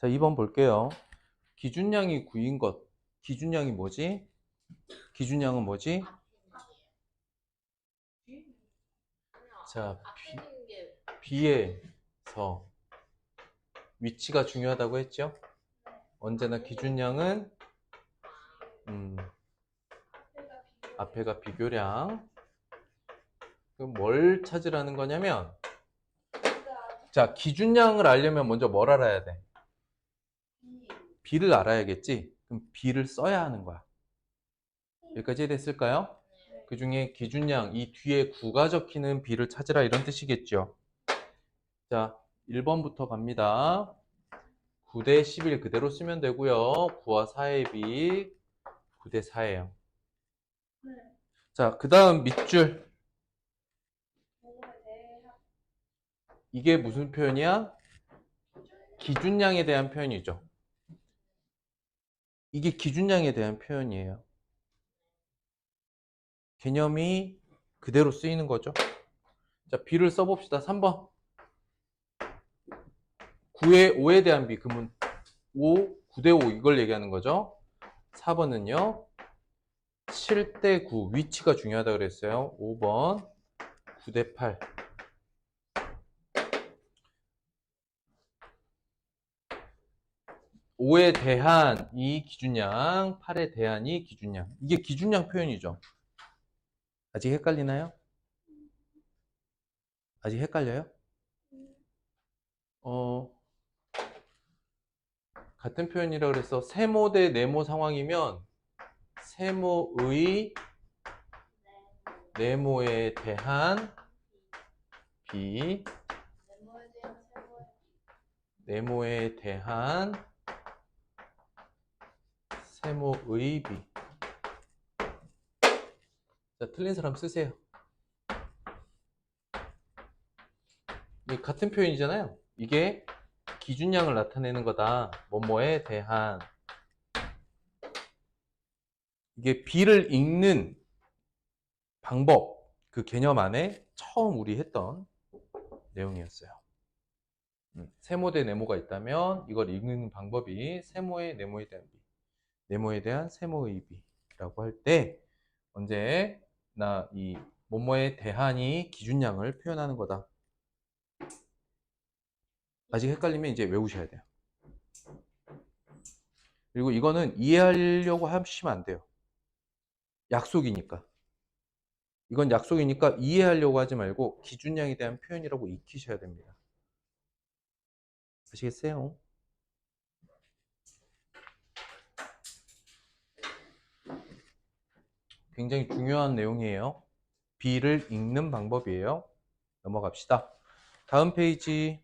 자, 2번 볼게요. 기준량이 9인 것. 기준량이 뭐지? 기준량은 뭐지? 자, B에서 위치가 중요하다고 했죠? 언제나 기준량은 앞에가 비교량. 그럼 뭘 찾으라는 거냐면, 자, 기준량을 알려면 먼저 뭘 알아야 돼? B를 알아야겠지? 그럼 B를 써야 하는 거야. 여기까지 됐을까요? 그 중에 기준량, 이 뒤에 9가 적히는 B를 찾으라 이런 뜻이겠죠. 자, 1번부터 갑니다. 9대 11 그대로 쓰면 되고요. 9와 4의 B 9대 4예요. 자, 그 다음 밑줄. 이게 무슨 표현이야? 기준량에 대한 표현이죠. 이게 기준량에 대한 표현이에요. 개념이 그대로 쓰이는 거죠. 자, B를 써봅시다. 3번. 9의 5에 대한 B. 그러면 9대 5 이걸 얘기하는 거죠. 4번은요. 7대 9. 위치가 중요하다고 그랬어요. 5번. 9대 8. 5에 대한 이 기준량, 8에 대한 이 기준량. 이게 기준량 표현이죠. 아직 헷갈리나요? 아직 헷갈려요? 같은 표현이라 그래서 세모 대 네모 상황이면 세모의 네모에 대한 B, 네모에 대한 세모의 B. 자, 틀린 사람 쓰세요. 이게 같은 표현이잖아요. 이게 기준량을 나타내는 거다. 뭐뭐에 대한. 이게 B를 읽는 방법, 그 개념 안에 처음 우리 했던 내용이었어요. 세모 대 네모가 있다면 이걸 읽는 방법이 세모의 네모에 대한 B, 네모에 대한 세모의 B라고 할 때 언제 나 이 뭐뭐에 대한이 기준량을 표현하는 거다. 아직 헷갈리면 이제 외우셔야 돼요. 그리고 이거는 이해하려고 하시면 안 돼요. 약속이니까. 이건 약속이니까 이해하려고 하지 말고 기준량에 대한 표현이라고 익히셔야 됩니다. 아시겠어요? 굉장히 중요한 내용이에요. B를 읽는 방법이에요. 넘어갑시다. 다음 페이지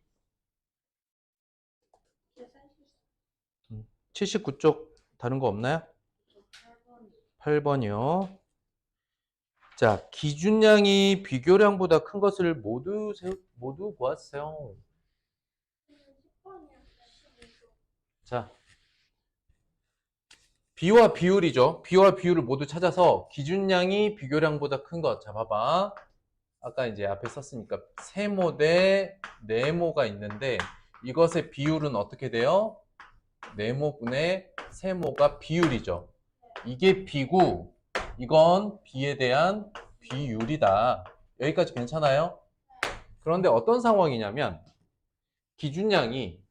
79쪽 다른 거 없나요? 8번이요. 자, 기준량이 비교량보다 큰 것을 모두 보았어요. 자, B와 비율이죠. B와 비율을 모두 찾아서 기준량이 비교량보다 큰 것. 자, 봐봐. 아까 이제 앞에 썼으니까 세모 대 네모가 있는데 이것의 비율은 어떻게 돼요? 네모분의 세모가 비율이죠. 이게 B고 이건 B에 대한 비율이다. 여기까지 괜찮아요? 그런데 어떤 상황이냐면 기준량이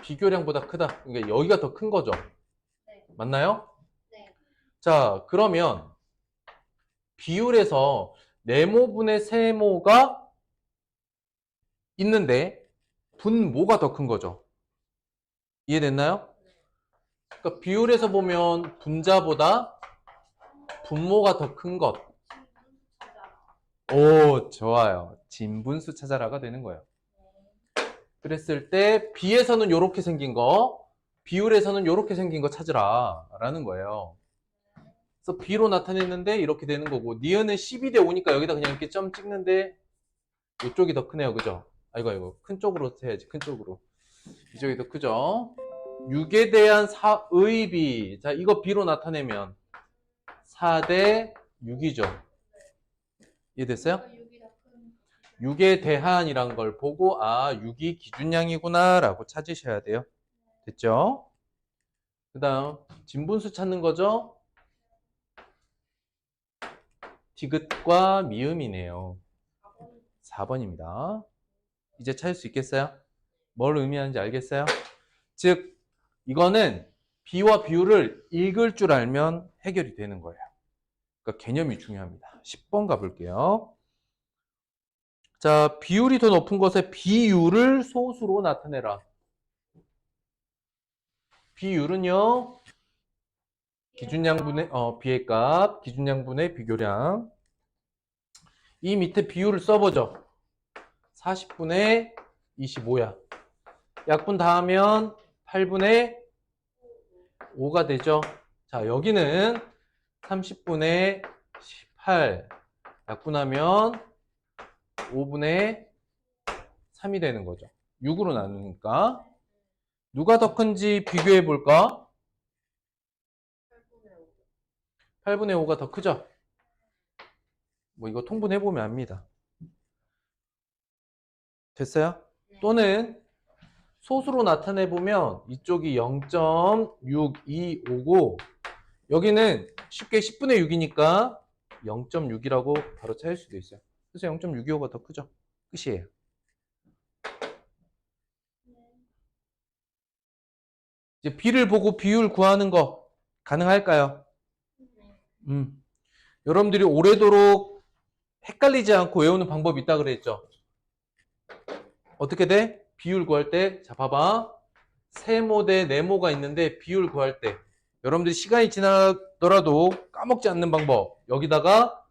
비교량보다 크다. 그러니까 여기가 더 큰 거죠. 맞나요? 자, 그러면 비율에서 네모분의 세모가 있는데 분모가 더 큰 거죠. 이해됐나요? 그러니까 비율에서 보면 분자보다 분모가 더 큰 것. 오, 좋아요. 진분수 찾아라가 되는 거예요. 그랬을 때 B에서는 이렇게 생긴 거, 비율에서는 이렇게 생긴 거 찾으라 라는 거예요. 그래서 B로 나타냈는데 이렇게 되는 거고, 니은은 12대 5니까 여기다 그냥 이렇게 점 찍는데 이쪽이 더 크네요. 그죠? 아이고 큰 쪽으로 해야지. 큰 쪽으로. 이쪽이 더 크죠? 6에 대한 4의 B. 자, 이거 B로 나타내면 4대 6이죠. 이해됐어요? 6에 대한이란 걸 보고 6이 기준량이구나 라고 찾으셔야 돼요. 됐죠? 그 다음 진분수 찾는 거죠? 디귿과 미음이네요. 4번입니다. 이제 찾을 수 있겠어요? 뭘 의미하는지 알겠어요? 즉 이거는 비와 비율을 읽을 줄 알면 해결이 되는 거예요. 그러니까 개념이 중요합니다. 10번 가볼게요. 자, 비율이 더 높은 것의 비율을 소수로 나타내라. 비율은요, 기준량분의 비의 값, 기준량분의 비교량. 이 밑에 비율을 써보죠. 40분의 25야. 약분 다 하면 8분의 5가 되죠. 자, 여기는 30분의 18 약분하면 5분의 3이 되는 거죠. 6으로 나누니까. 누가 더 큰지 비교해 볼까? 8분의 5가 더 크죠? 뭐 이거 통분해 보면 압니다. 됐어요? 또는 소수로 나타내 보면 이쪽이 0.62오고 여기는 쉽게 10분의 6이니까 0.6이라고 바로 찾을 수도 있어요. 그래서 0.625가 더 크죠? 끝이에요. 이제 B를 보고 비율 구하는 거 가능할까요? 여러분들이 오래도록 헷갈리지 않고 외우는 방법이 있다 그랬죠? 어떻게 돼? 비율 구할 때, 자, 봐봐. 세모 대 네모가 있는데 비율 구할 때 여러분들이 시간이 지나더라도 까먹지 않는 방법. 여기다가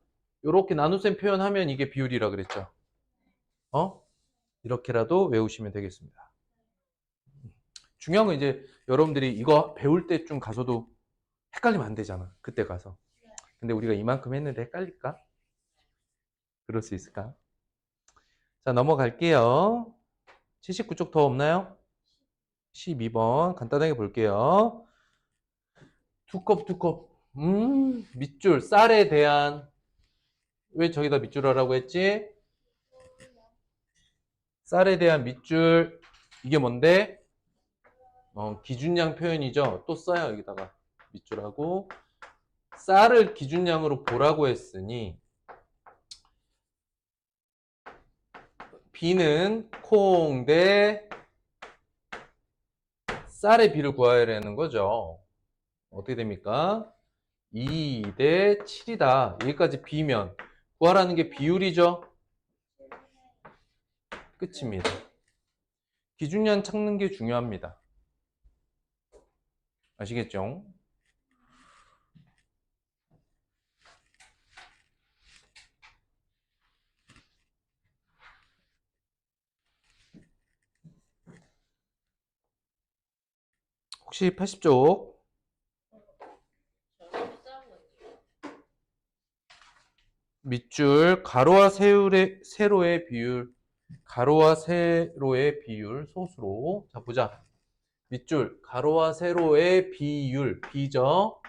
이렇게 나눗셈 표현하면 이게 비율이라 그랬죠? 이렇게라도 외우시면 되겠습니다. 중요한 건 이제 여러분들이 이거 배울 때쯤 가서도 헷갈리면 안 되잖아. 그때 가서. 근데 우리가 이만큼 했는데 헷갈릴까? 그럴 수 있을까? 자, 넘어갈게요. 79쪽 더 없나요? 12번 간단하게 볼게요. 두 컵. 밑줄, 쌀에 대한 왜 저기다 밑줄 하라고 했지? 쌀에 대한 밑줄 이게 뭔데? 기준량 표현이죠. 또 써요 여기다가 밑줄하고 쌀을 기준량으로 보라고 했으니 B는 콩 대 쌀의 비를 구해야 하는 거죠. 어떻게 됩니까? 2 대 7이다. 여기까지 B면 구하라는 게 비율이죠. 끝입니다. 기준량 찾는 게 중요합니다. 아시겠죠? 혹시 80쪽 밑줄 가로와 세로의 비율 가로와 세로의 비율 소수로 자 보자. 밑줄 가로와 세로의 비율 B죠.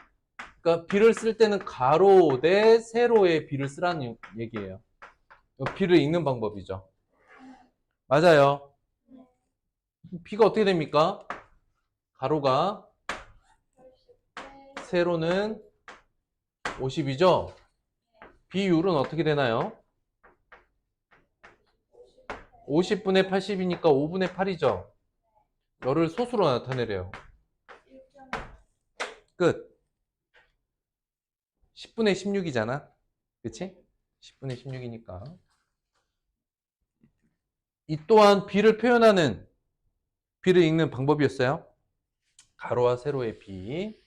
그러니까 B를 쓸 때는 가로 대 세로의 B를 쓰라는 얘기예요. B를 읽는 방법이죠. 맞아요. B가 어떻게 됩니까? 가로가 세로는 50이죠. 비율은 어떻게 되나요? 50분의 80이니까 5분의 8이죠. 열을 소수로 나타내래요. 끝. 10분의 16이잖아. 그치? 10분의 16이니까. 이 또한 B를 표현하는, B를 읽는 방법이었어요. 가로와 세로의 B.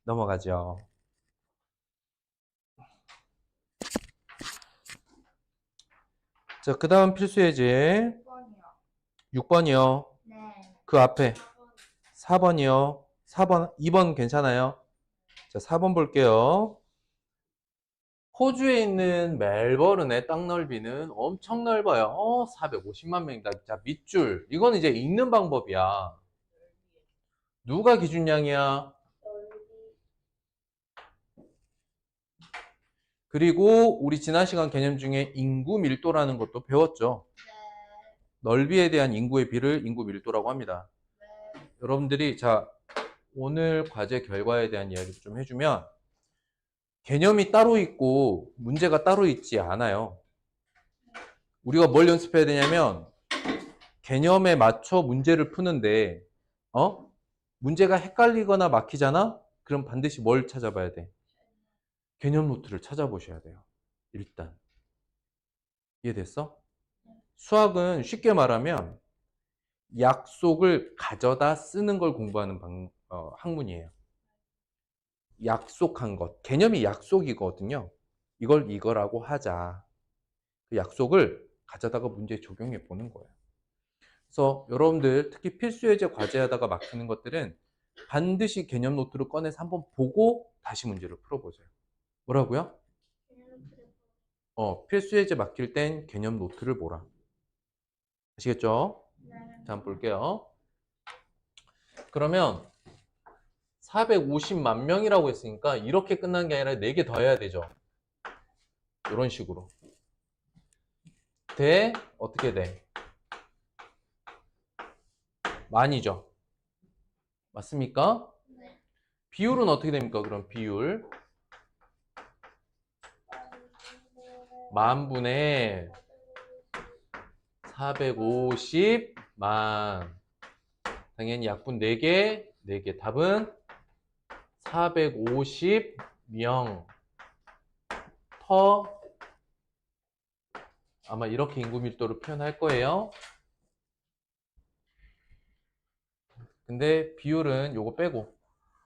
넘어가죠. 자, 그 다음 필수 예제. 6번이요. 네. 그 앞에 4번이요. 4번, 2번 괜찮아요? 자, 4번 볼게요. 호주에 있는 멜버른의 땅 넓이는 엄청 넓어요. 450만 명이다. 자, 밑줄. 이건 이제 읽는 방법이야. 누가 기준량이야? 그리고 우리 지난 시간 개념 중에 인구 밀도라는 것도 배웠죠. 넓이에 대한 인구의 비를 인구 밀도라고 합니다. 여러분들이 자 오늘 과제 결과에 대한 이야기를 좀 해주면 개념이 따로 있고 문제가 따로 있지 않아요. 우리가 뭘 연습해야 되냐면 개념에 맞춰 문제를 푸는데 문제가 헷갈리거나 막히잖아? 그럼 반드시 뭘 찾아봐야 돼? 개념 노트를 찾아보셔야 돼요. 일단. 이해됐어? 수학은 쉽게 말하면 약속을 가져다 쓰는 걸 공부하는 학문이에요. 약속한 것. 개념이 약속이거든요. 이걸 이거라고 하자. 그 약속을 가져다가 문제에 적용해 보는 거예요. 그래서 여러분들 특히 필수예제 과제하다가 막히는 것들은 반드시 개념 노트를 꺼내서 한번 보고 다시 문제를 풀어보세요. 뭐라고요? 필수예제 막힐 땐 개념 노트를 보라. 아시겠죠? 자, 한번 볼게요. 그러면 450만 명이라고 했으니까 이렇게 끝난 게 아니라 4개 더 해야 되죠. 이런 식으로. 어떻게 돼? 만이죠. 맞습니까? 네. 비율은 어떻게 됩니까? 그럼 비율. 만분의 450만. 당연히 약분 4개, 4개. 답은 450명 터 아마 이렇게 인구 밀도를 표현할 거예요. 근데 비율은 요거 빼고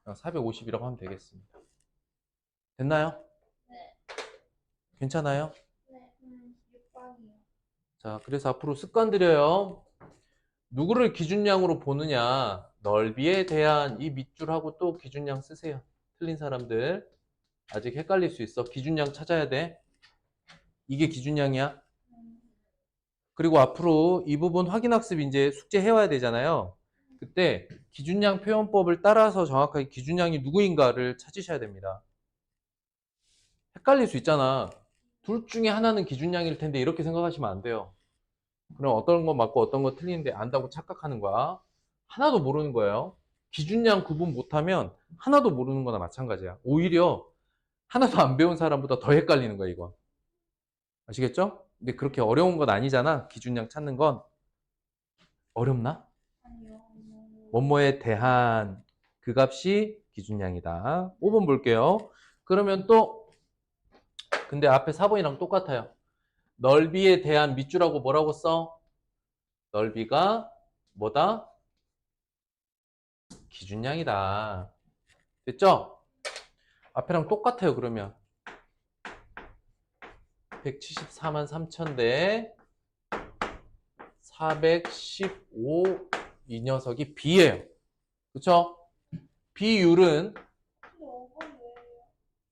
450이라고 하면 되겠습니다. 됐나요? 네. 괜찮아요? 네. 6번이요. 자, 그래서 앞으로 습관 들여요. 누구를 기준량으로 보느냐, 넓이에 대한 이 밑줄하고 또 기준량 쓰세요. 틀린 사람들 아직 헷갈릴 수 있어. 기준량 찾아야 돼. 이게 기준량이야. 그리고 앞으로 이 부분 확인학습 이제 숙제 해와야 되잖아요. 그때 기준량 표현법을 따라서 정확하게 기준량이 누구인가를 찾으셔야 됩니다. 헷갈릴 수 있잖아. 둘 중에 하나는 기준량일 텐데 이렇게 생각하시면 안 돼요. 그럼 어떤 거 맞고 어떤 거 틀리는데 안다고 착각하는 거야. 하나도 모르는 거예요. 기준량 구분 못하면 하나도 모르는 거나 마찬가지야. 오히려 하나도 안 배운 사람보다 더 헷갈리는 거야, 이거. 아시겠죠? 근데 그렇게 어려운 건 아니잖아. 기준량 찾는 건. 어렵나? 아니요. 뭐뭐에 대한 그 값이 기준량이다. 5번 볼게요. 그러면 또 근데 앞에 4번이랑 똑같아요. 넓이에 대한 밑줄하고 뭐라고 써? 넓이가 뭐다? 기준량이다. 됐죠? 앞에랑 똑같아요, 그러면. 174만 3천 대 415 이 녀석이 B예요. 그쵸? 비율은 5번 왜요?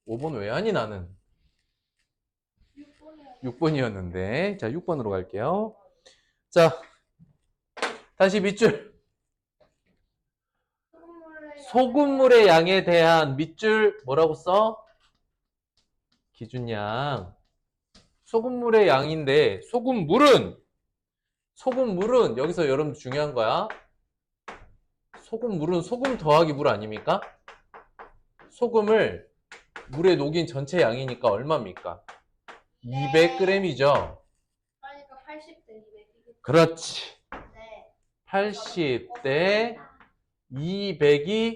5번 왜 아니 나는 6번이요. 6번이었는데 자 6번으로 갈게요. 자 다시 밑줄 소금물의 양에 대한 밑줄 뭐라고 써? 기준량. 소금물의 양인데 소금물은 여기서 여러분 중요한 거야. 소금물은 소금 더하기 물 아닙니까? 소금을 물에 녹인 전체 양이니까 얼마입니까? 200g이죠. 그러니까 80대 200이겠죠. 그렇지. 네. 80대 200이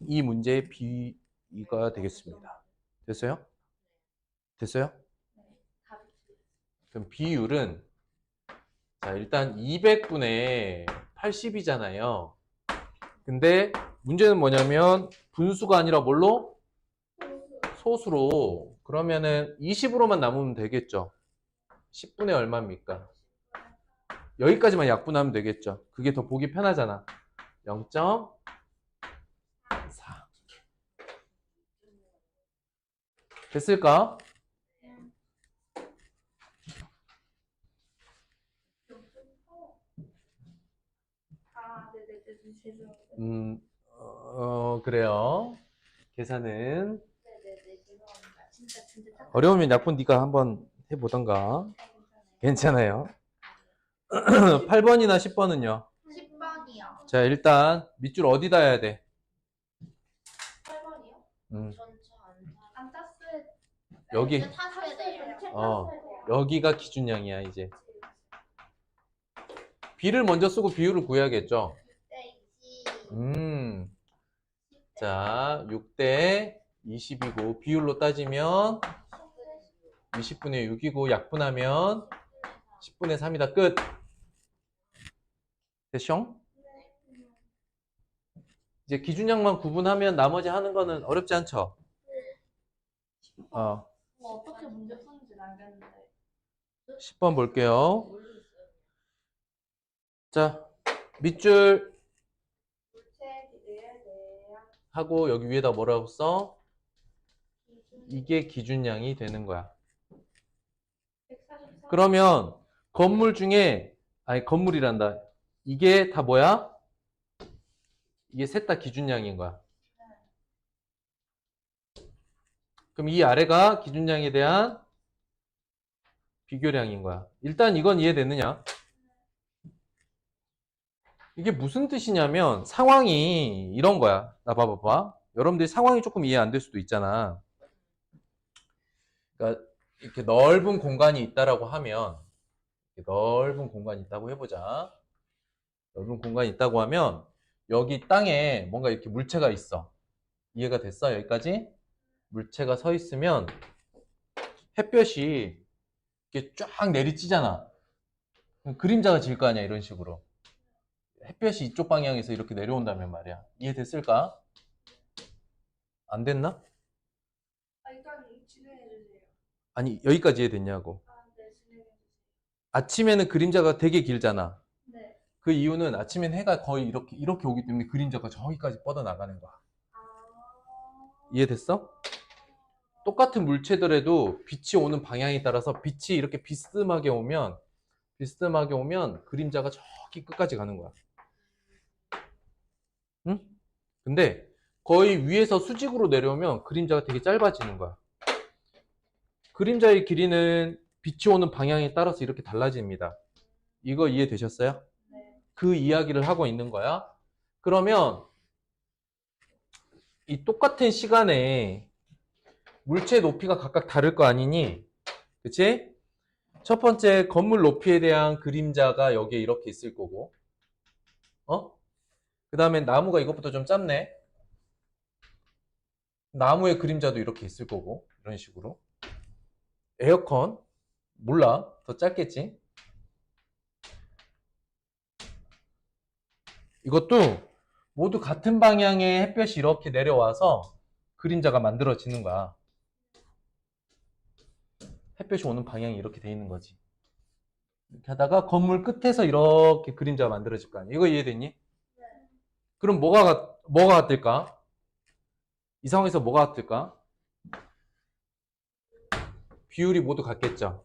이 문제의 B가 되겠습니다. 됐어요? 됐어요? 네. 답이 그럼 비율은 자 일단 200분의 80이잖아요. 근데 문제는 뭐냐면 분수가 아니라 뭘로? 소수로. 그러면은 20으로만 남으면 되겠죠. 10분의 얼마입니까? 여기까지만 약분하면 되겠죠. 그게 더 보기 편하잖아. 0.4. 됐을까? 아, 네네네. 죄송합니다. 그래요. 계산은 네네네. 죄송합니다. 진짜 어려우면 약분 네가 한번 해보던가. 괜찮아요. 8번이나 10번은요? 10번이요. 자, 일단 밑줄 어디다 해야 돼? 8번이요? 전체 안 땄어요. 여기. 이제 탔어야 돼요. 여기가 기준량이야, 이제. B를 먼저 쓰고 비율을 구해야겠죠? 네, 20. 자, 6대 20이고, 비율로 따지면 20분의 6이고, 약분하면 10분의 3이다. 끝. 됐쇼? 이제 기준량만 구분하면 나머지 하는 거는 어렵지 않죠? 어떻게 문제 푸는지 알겠는데. 10번 볼게요. 자, 밑줄 하고 여기 위에다 뭐라고 써? 이게 기준량이 되는 거야. 144. 그러면 건물 중에, 아니 건물이란다. 이게 다 뭐야? 이게 셋 다 기준량인 거야. 그럼 이 아래가 기준량에 대한 비교량인 거야. 일단 이건 이해됐느냐? 이게 무슨 뜻이냐면 상황이 이런 거야. 나 봐봐. 여러분들이 상황이 조금 이해 안 될 수도 있잖아. 그러니까 이렇게 넓은 공간이 있다라고 하면, 이렇게 넓은 공간이 있다고 해보자. 넓은 공간이 있다고 하면 여기 땅에 뭔가 이렇게 물체가 있어. 이해가 됐어? 여기까지? 물체가 서 있으면 햇볕이 이렇게 쫙 내리쬐잖아. 그럼 그림자가 질 거 아니야, 이런 식으로. 햇볕이 이쪽 방향에서 이렇게 내려온다면 말이야. 이해됐을까? 안 됐나? 일단 진행해주세요. 아니, 여기까지 이해됐냐고. 네, 진행해주세요. 아침에는 그림자가 되게 길잖아. 네. 그 이유는 아침엔 해가 거의 이렇게 오기 때문에 그림자가 저기까지 뻗어나가는 거야. 이해됐어? 똑같은 물체들에도 빛이 오는 방향에 따라서 빛이 이렇게 비스듬하게 오면 그림자가 저기 끝까지 가는 거야. 응? 근데 거의 위에서 수직으로 내려오면 그림자가 되게 짧아지는 거야. 그림자의 길이는 빛이 오는 방향에 따라서 이렇게 달라집니다. 이거 이해되셨어요? 네. 그 이야기를 하고 있는 거야. 그러면 이 똑같은 시간에 물체 높이가 각각 다를 거 아니니? 그치? 첫 번째 건물 높이에 대한 그림자가 여기에 이렇게 있을 거고, 그 다음에 나무가 이것부터 좀 짧네. 나무의 그림자도 이렇게 있을 거고, 이런 식으로. 에어컨 몰라, 더 짧겠지? 이것도 모두 같은 방향의 햇볕이 이렇게 내려와서 그림자가 만들어지는 거야. 햇볕이 오는 방향이 이렇게 돼 있는 거지. 이렇게 하다가 건물 끝에서 이렇게 그림자가 만들어질 거 아니야. 이거 이해됐니? 네. 그럼 뭐가 같을까? 이 상황에서 뭐가 같을까? 비율이 모두 같겠죠?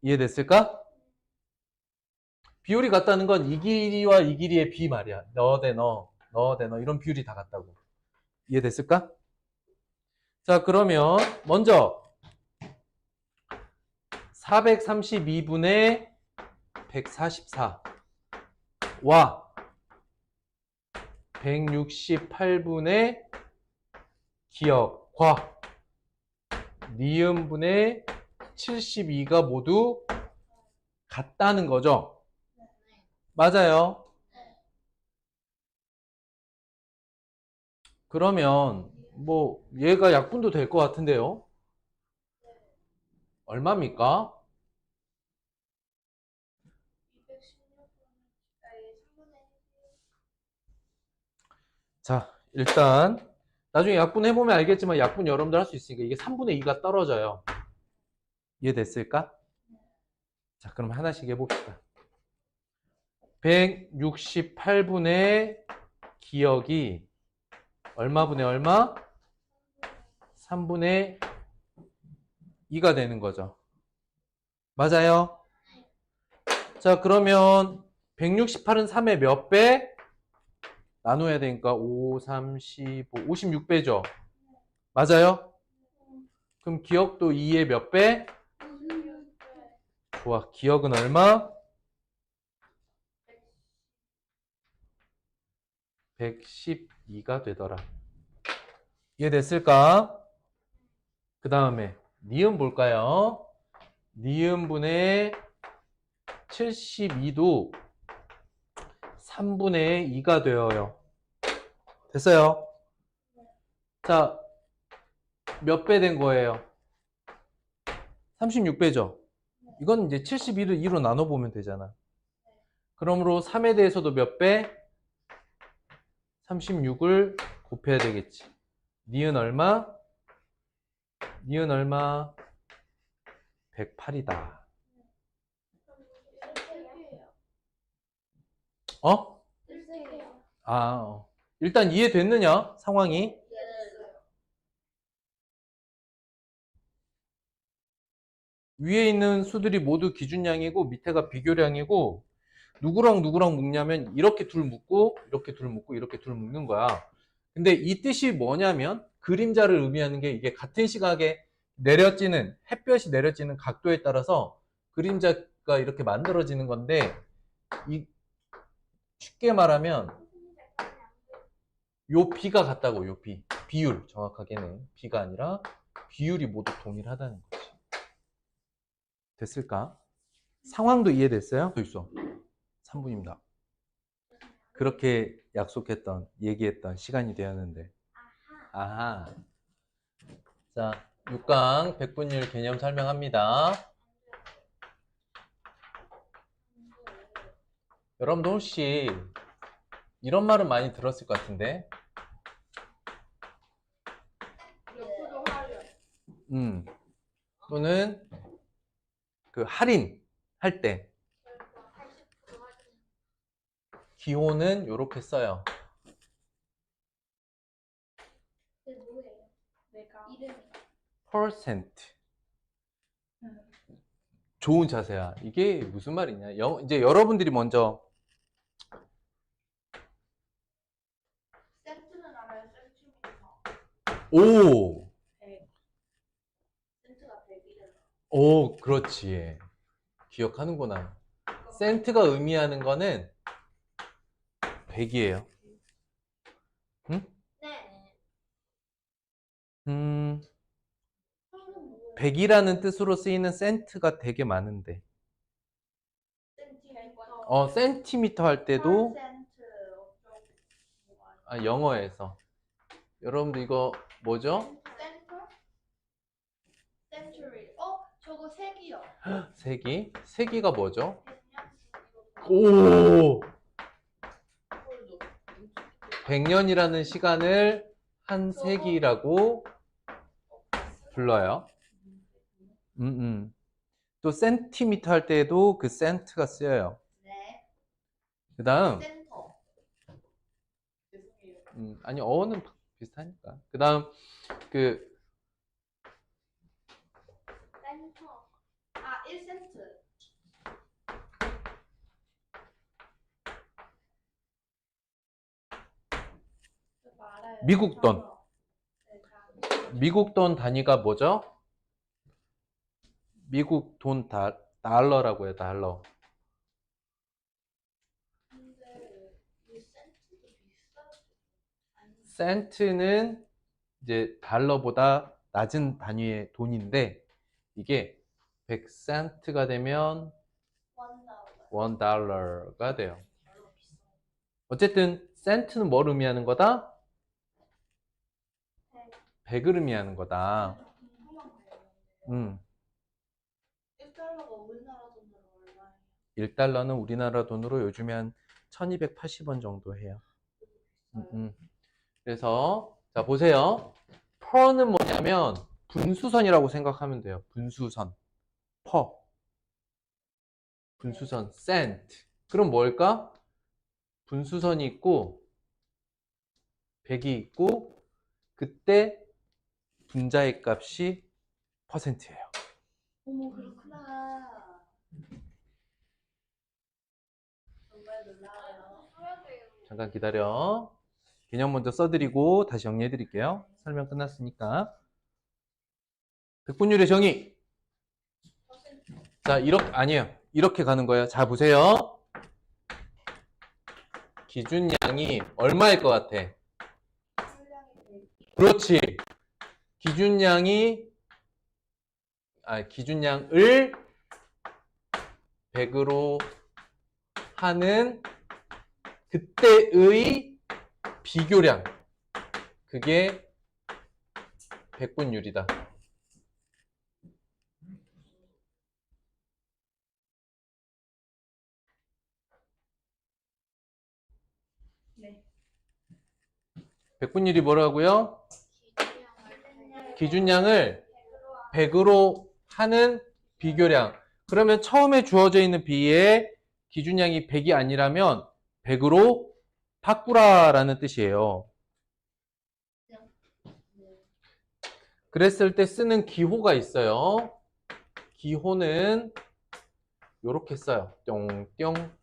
이해됐을까? 비율이 같다는 건 이 길이와 이 길이의 비 말이야. 너 대 너 이런 비율이 다 같다고. 이해됐을까? 자, 그러면 먼저 432분의 144와 168분의 기억과 니은분의 72가 모두 같다는 거죠. 맞아요. 그러면 뭐 얘가 약분도 될 것 같은데요. 얼마입니까? 216분의 자, 일단 나중에 약분 해보면 알겠지만 약분 여러분들 할 수 있으니까 이게 3분의 2가 떨어져요. 이해됐을까? 자, 그럼 하나씩 해봅시다. 168분의 기억이 얼마분의 얼마? 3분의 2가 되는 거죠. 맞아요? 자, 그러면 168은 3의 몇 배? 나눠야 되니까 5, 3, 15, 56배죠. 맞아요? 그럼 기억도 2의 몇 배? 26배. 좋아. 기억은 얼마? 112가 되더라. 이해됐을까? 그 다음에 니은 볼까요? 니은분의 72도 3분의 2가 되어요. 됐어요? 자, 몇 배 된 거예요? 36배죠? 이건 이제 72를 2로 나눠보면 되잖아. 그러므로 3에 대해서도 몇 배? 36을 곱해야 되겠지. 니은 얼마? 니은 얼마? 108이다. 어? 일단 이해됐느냐? 상황이? 위에 있는 수들이 모두 기준량이고 밑에가 비교량이고 누구랑 누구랑 묶냐면 이렇게 둘 묶고 이렇게 둘 묶고 이렇게 둘 묶는 거야. 근데 이 뜻이 뭐냐면 그림자를 의미하는 게 이게 같은 시각에 내려지는 햇볕이 내려지는 각도에 따라서 그림자가 이렇게 만들어지는 건데 이 쉽게 말하면 요 비가 같다고 요 비. 비율 정확하게는 비가 아니라 비율이 모두 동일하다는 거지. 됐을까? 상황도 이해됐어요? 또 있어. 3분입니다. 그렇게 약속했던, 얘기했던 시간이 되었는데. 아하. 자, 6강 백분율 개념 설명합니다. 여러분도 혹시 이런 말은 많이 들었을 것 같은데. 옆으로 하려. 또는 그 할인 할 때 기호는 이렇게 써요. 뭐예요? 내가 이름이. percent. 좋은 자세야. 이게 무슨 말이냐. 이제 여러분들이 먼저 센트는 알아요. 센티미터. 오, 100. 센트가 100이잖아. 오, 그렇지. 기억하는구나. 센트가 의미하는 거는 100이에요. 응? 네. 100이라는 뜻으로 쓰이는 센트가 되게 많은데. 센티미터. 센티미터 할 때도 퍼센트 어쩌고. 영어에서. 여러분들 이거 뭐죠? 센터? 센츄리. 저거 색이요. 세기. 세기가 뭐죠? 100년. 오! 100년이라는 시간을 한 세기라고 불러요. 또 센티미터 할 때에도 그 센트가 쓰여요. 네. 그 다음, 센터. 죄송해요. 아니, 어는 비슷하니까. 그 다음, 그, 센터. 1센트. 미국 돈. 미국 돈 단위가 뭐죠? 미국 돈 달러라고 해요, 달러. 근데 이 센트도 비싸죠. 센트는 이제 달러보다 낮은 단위의 돈인데, 이게 100센트가 되면 $1. $1가 돼요. 어쨌든 센트는 뭘 의미하는 거다? 100을 의미하는 거다. 1달러가 우리나라 돈으로 얼마예요? 1달러는 우리나라 돈으로 요즘에 한 1280원 정도 해요. 그래서 자 보세요. per는 뭐냐면 분수선이라고 생각하면 돼요. 분수선. per. 분수선 cent. 그럼 뭘까? 분수선이 있고 100이 있고 그때 분자의 값이 퍼센트예요. 어머 그렇구나. 정말 놀라워요. 잠깐 기다려. 개념 먼저 써드리고 다시 정리해 드릴게요. 설명 끝났으니까. 백분율의 정의. 자, 이렇게, 아니에요. 이렇게 가는 거예요. 자, 보세요. 기준량이 얼마일 것 같아? 그렇지. 기준량을 100으로 하는 그때의 비교량. 그게 백분율이다. 네. 백분율이 뭐라고요? 기준량을 100으로 하는 비교량. 그러면 처음에 주어져 있는 B에 기준량이 100이 아니라면 100으로 바꾸라라는 뜻이에요. 그랬을 때 쓰는 기호가 있어요. 기호는 이렇게 써요. 뿅뿅.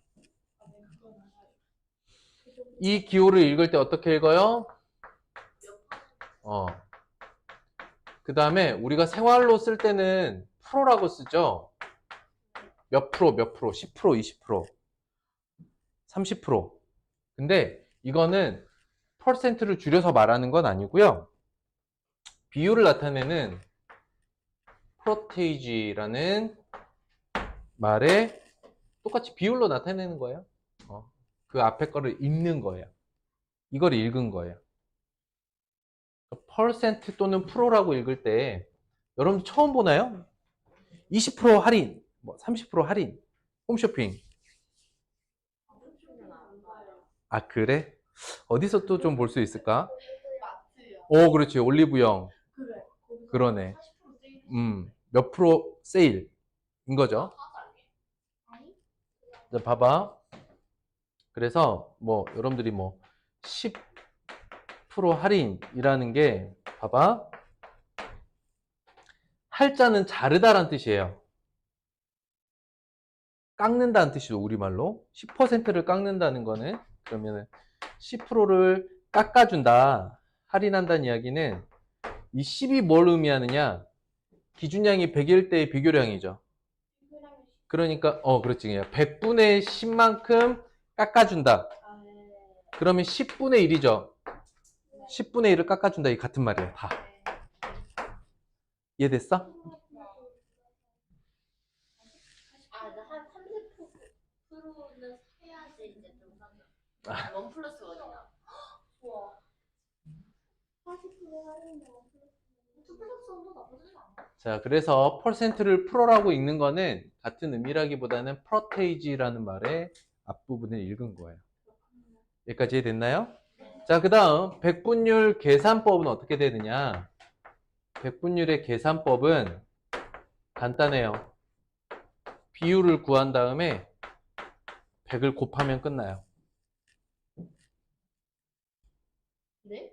이 기호를 읽을 때 어떻게 읽어요? 그 다음에 우리가 생활로 쓸 때는 프로라고 쓰죠. 몇 프로, 몇 프로, 10%, 20%, 30%. 근데 이거는 퍼센트를 줄여서 말하는 건 아니고요. 비율을 나타내는 프로테이지라는 말에 똑같이 비율로 나타내는 거예요. 그 앞에 거를 읽는 거예요. 이걸 읽은 거예요. 퍼센트 또는 프로라고 읽을 때 여러분 처음 보나요? 20% 할인, 30% 할인, 홈쇼핑. 아, 그래? 어디서 또 좀 볼 수 있을까? 마트요. 그렇지. 올리브영. 그래. 그러네. 40% 세일. 몇 프로 세일인 거죠. 자, 봐봐. 그래서 여러분들이 10% 할인이라는 게 봐봐. 할자는 자르다란 뜻이에요. 깎는다는 뜻이죠, 우리말로. 10%를 깎는다는 거는 그러면은 10%를 깎아준다, 할인한다는 이야기는 이 10이 뭘 의미하느냐? 기준량이 100일 때의 비교량이죠. 그러니까 그렇지. 100분의 10만큼 깎아준다. 그러면 10분의 1이죠. 10분의 1을 깎아준다. 이 같은 말이에요. 다. 이해됐어? 한 30%는 해야지 이제 좀 사죠. 원 플러스 원이나. 우와. 40% 할인데 2 플러스 원도 나쁘지 않아. 자, 그래서 퍼센트를 프로라고 읽는 거는 같은 의미라기보다는 프로테이지라는 말의 앞부분을 읽은 거예요. 여기까지 이해됐나요? 자, 그 다음 백분율 계산법은 어떻게 되느냐? 백분율의 계산법은 간단해요. 비율을 구한 다음에 100을 곱하면 끝나요. 네?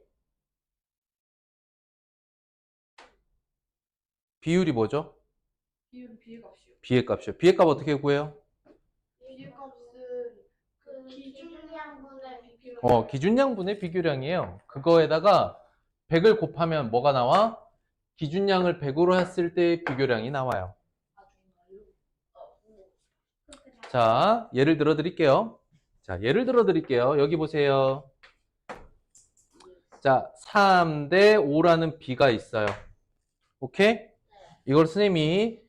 비율이 뭐죠? 비율은 비례값이요. 비의 값이요. 비의 값 어떻게 구해요? 비례값은 그 기준량분의 비교. 기준량분의 비교량이에요. 그거에다가 100을 곱하면 뭐가 나와? 기준량을 100으로 했을 때 비교량이 나와요. 자, 예를 들어 드릴게요. 여기 보세요. 자, 3대 5라는 비가 있어요. 오케이? 이걸 선생님이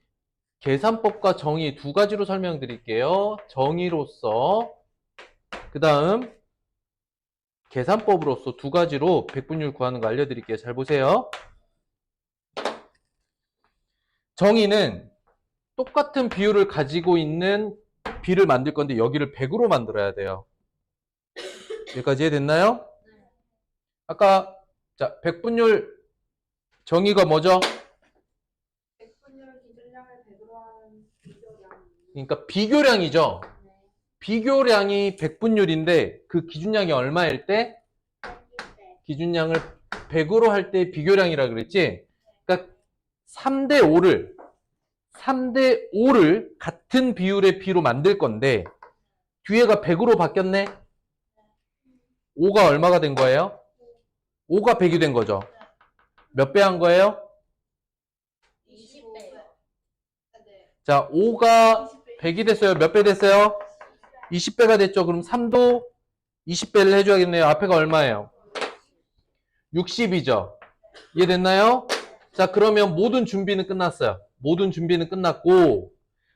계산법과 정의 두 가지로 설명드릴게요. 정의로서, 그 다음 계산법으로서 두 가지로 백분율 구하는 거 알려드릴게요. 잘 보세요. 정의는 똑같은 비율을 가지고 있는 비를 만들 건데 여기를 100으로 만들어야 돼요. 여기까지 이해됐나요? 아까 자, 백분율 정의가 뭐죠? 백분율 기준량을 100으로 하는 비교량. 그러니까 비교량이죠. 비교량이 백분율인데 그 기준량이 얼마일 때? 기준량을 100으로 할 때 비교량이라 그랬지? 그러니까 3대 5를 같은 비율의 비로 만들 건데 뒤에가 100으로 바뀌었네? 5가 얼마가 된 거예요? 5가 100이 된 거죠. 몇 배 한 거예요? 자, 5가 100이 됐어요. 몇 배 됐어요? 20배가 됐죠. 그럼 3도 20배를 해줘야겠네요. 앞에가 얼마예요? 60이죠. 이해됐나요? 자, 그러면 모든 준비는 끝났어요. 모든 준비는 끝났고,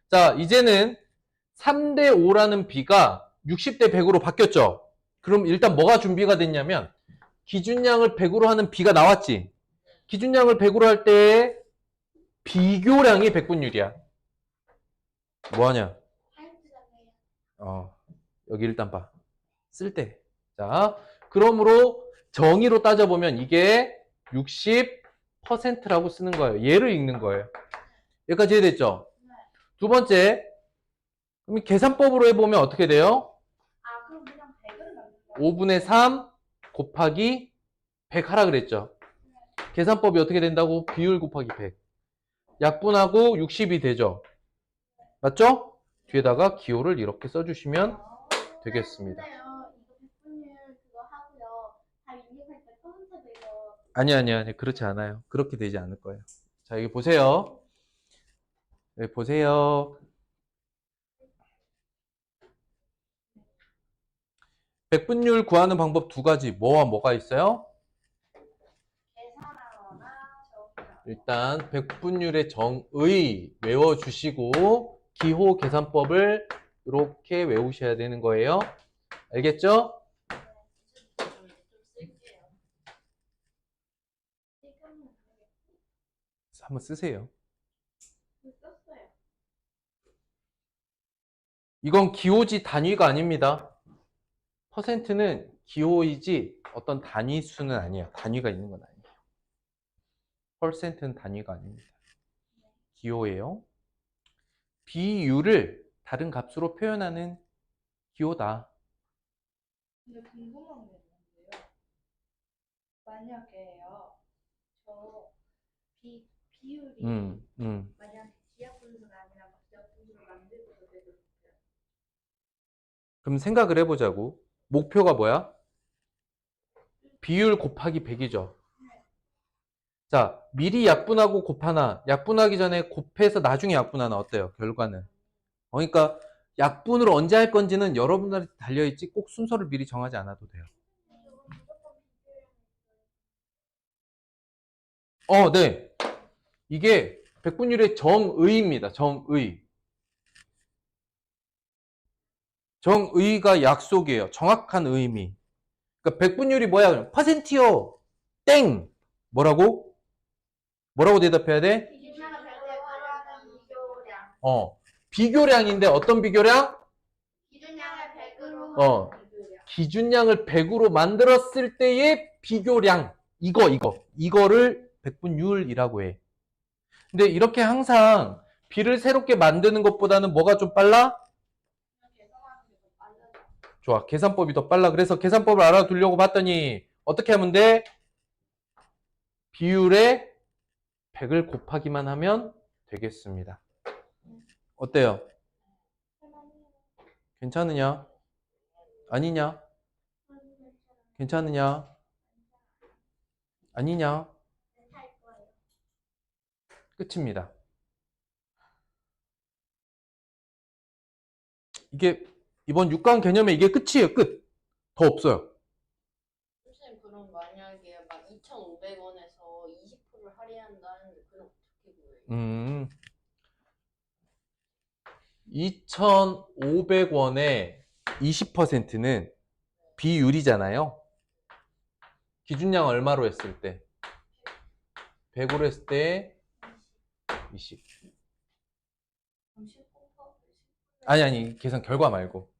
자, 이제는 3대 5라는 비가 60대 100으로 바뀌었죠. 그럼 일단 뭐가 준비가 됐냐면, 기준량을 100으로 하는 비가 나왔지. 기준량을 100으로 할 때 비교량이 100분율이야. 뭐하냐? 여기 일단 봐. 쓸 때. 자, 그러므로 정의로 따져보면 이게 60%라고 쓰는 거예요. 얘를 읽는 거예요. 여기까지 이해됐죠? 두 번째, 그럼 계산법으로 해보면 어떻게 돼요? 아, 그럼 그냥 100을 만든다. 5분의 3 곱하기 100 하라 그랬죠? 계산법이 어떻게 된다고? 비율 곱하기 100. 약분하고 60이 되죠? 맞죠? 뒤에다가 기호를 이렇게 써주시면 되겠습니다. 근데요, 이거 100분율 그거 하고요. 다 입력할 때 퍼센트 이거 아니. 그렇지 않아요. 그렇게 되지 않을 거예요. 자, 여기 보세요. 여기 보세요. 100분율 구하는 방법 두 가지. 뭐와 뭐가 있어요? 계산하거나 적거나. 일단 100분율의 정의 외워주시고 기호 계산법을 이렇게 외우셔야 되는 거예요. 알겠죠? 좀 쓸게요. 지금은 한번 쓰세요. 썼어요. 이건 기호지 단위가 아닙니다. 퍼센트는 기호이지 어떤 단위 수는 아니에요. 단위가 있는 건 아니에요. 퍼센트는 단위가 아닙니다. 기호예요. 비율을 다른 값으로 표현하는 기호다. 근데 궁금한 게 있는데요. 만약에요, 비율이 만약에 기하 분수가 아니라 막대하 분수로 만들고서 되고 싶어요. 그럼 생각을 해보자고. 목표가 뭐야? 비율 곱하기 100이죠. 자, 미리 약분하고 곱하나, 약분하기 전에 곱해서 나중에 약분하나 어때요? 결과는. 그러니까 약분을 언제 할 건지는 여러분들한테 달려있지 꼭 순서를 미리 정하지 않아도 돼요. 네. 이게 백분율의 정의입니다. 정의. 정의가 약속이에요. 정확한 의미. 그러니까 백분율이 뭐야? 퍼센트요. 땡. 뭐라고? 뭐라고 대답해야 돼? 기준량을 100으로 하는 비교량. 비교량인데 어떤 비교량? 기준량을 100으로 어. 하는 비교량. 기준량을 100으로 만들었을 때의 비교량. 이거를 백분율이라고 해. 근데 이렇게 항상 비를 새롭게 만드는 것보다는 뭐가 좀 빨라? 계산하는 게 더 빨라요. 좋아. 계산법이 더 빨라. 그래서 계산법을 알아두려고 봤더니 어떻게 하면 돼? 비율에 100을 곱하기만 하면 되겠습니다. 어때요? 괜찮으냐? 아니냐? 괜찮으냐? 아니냐? 끝입니다. 이게 이번 6강 개념에 이게 끝이에요. 끝. 더 없어요. 선생님 그럼 만약에 막 2,500원에서 20%를 할인한다는데 그건 어떻게 구해요? 2,500원에 20%는 비율이잖아요. 기준량 얼마로 했을 때? 100으로 했을 때 20. 아니, 계산 결과 말고.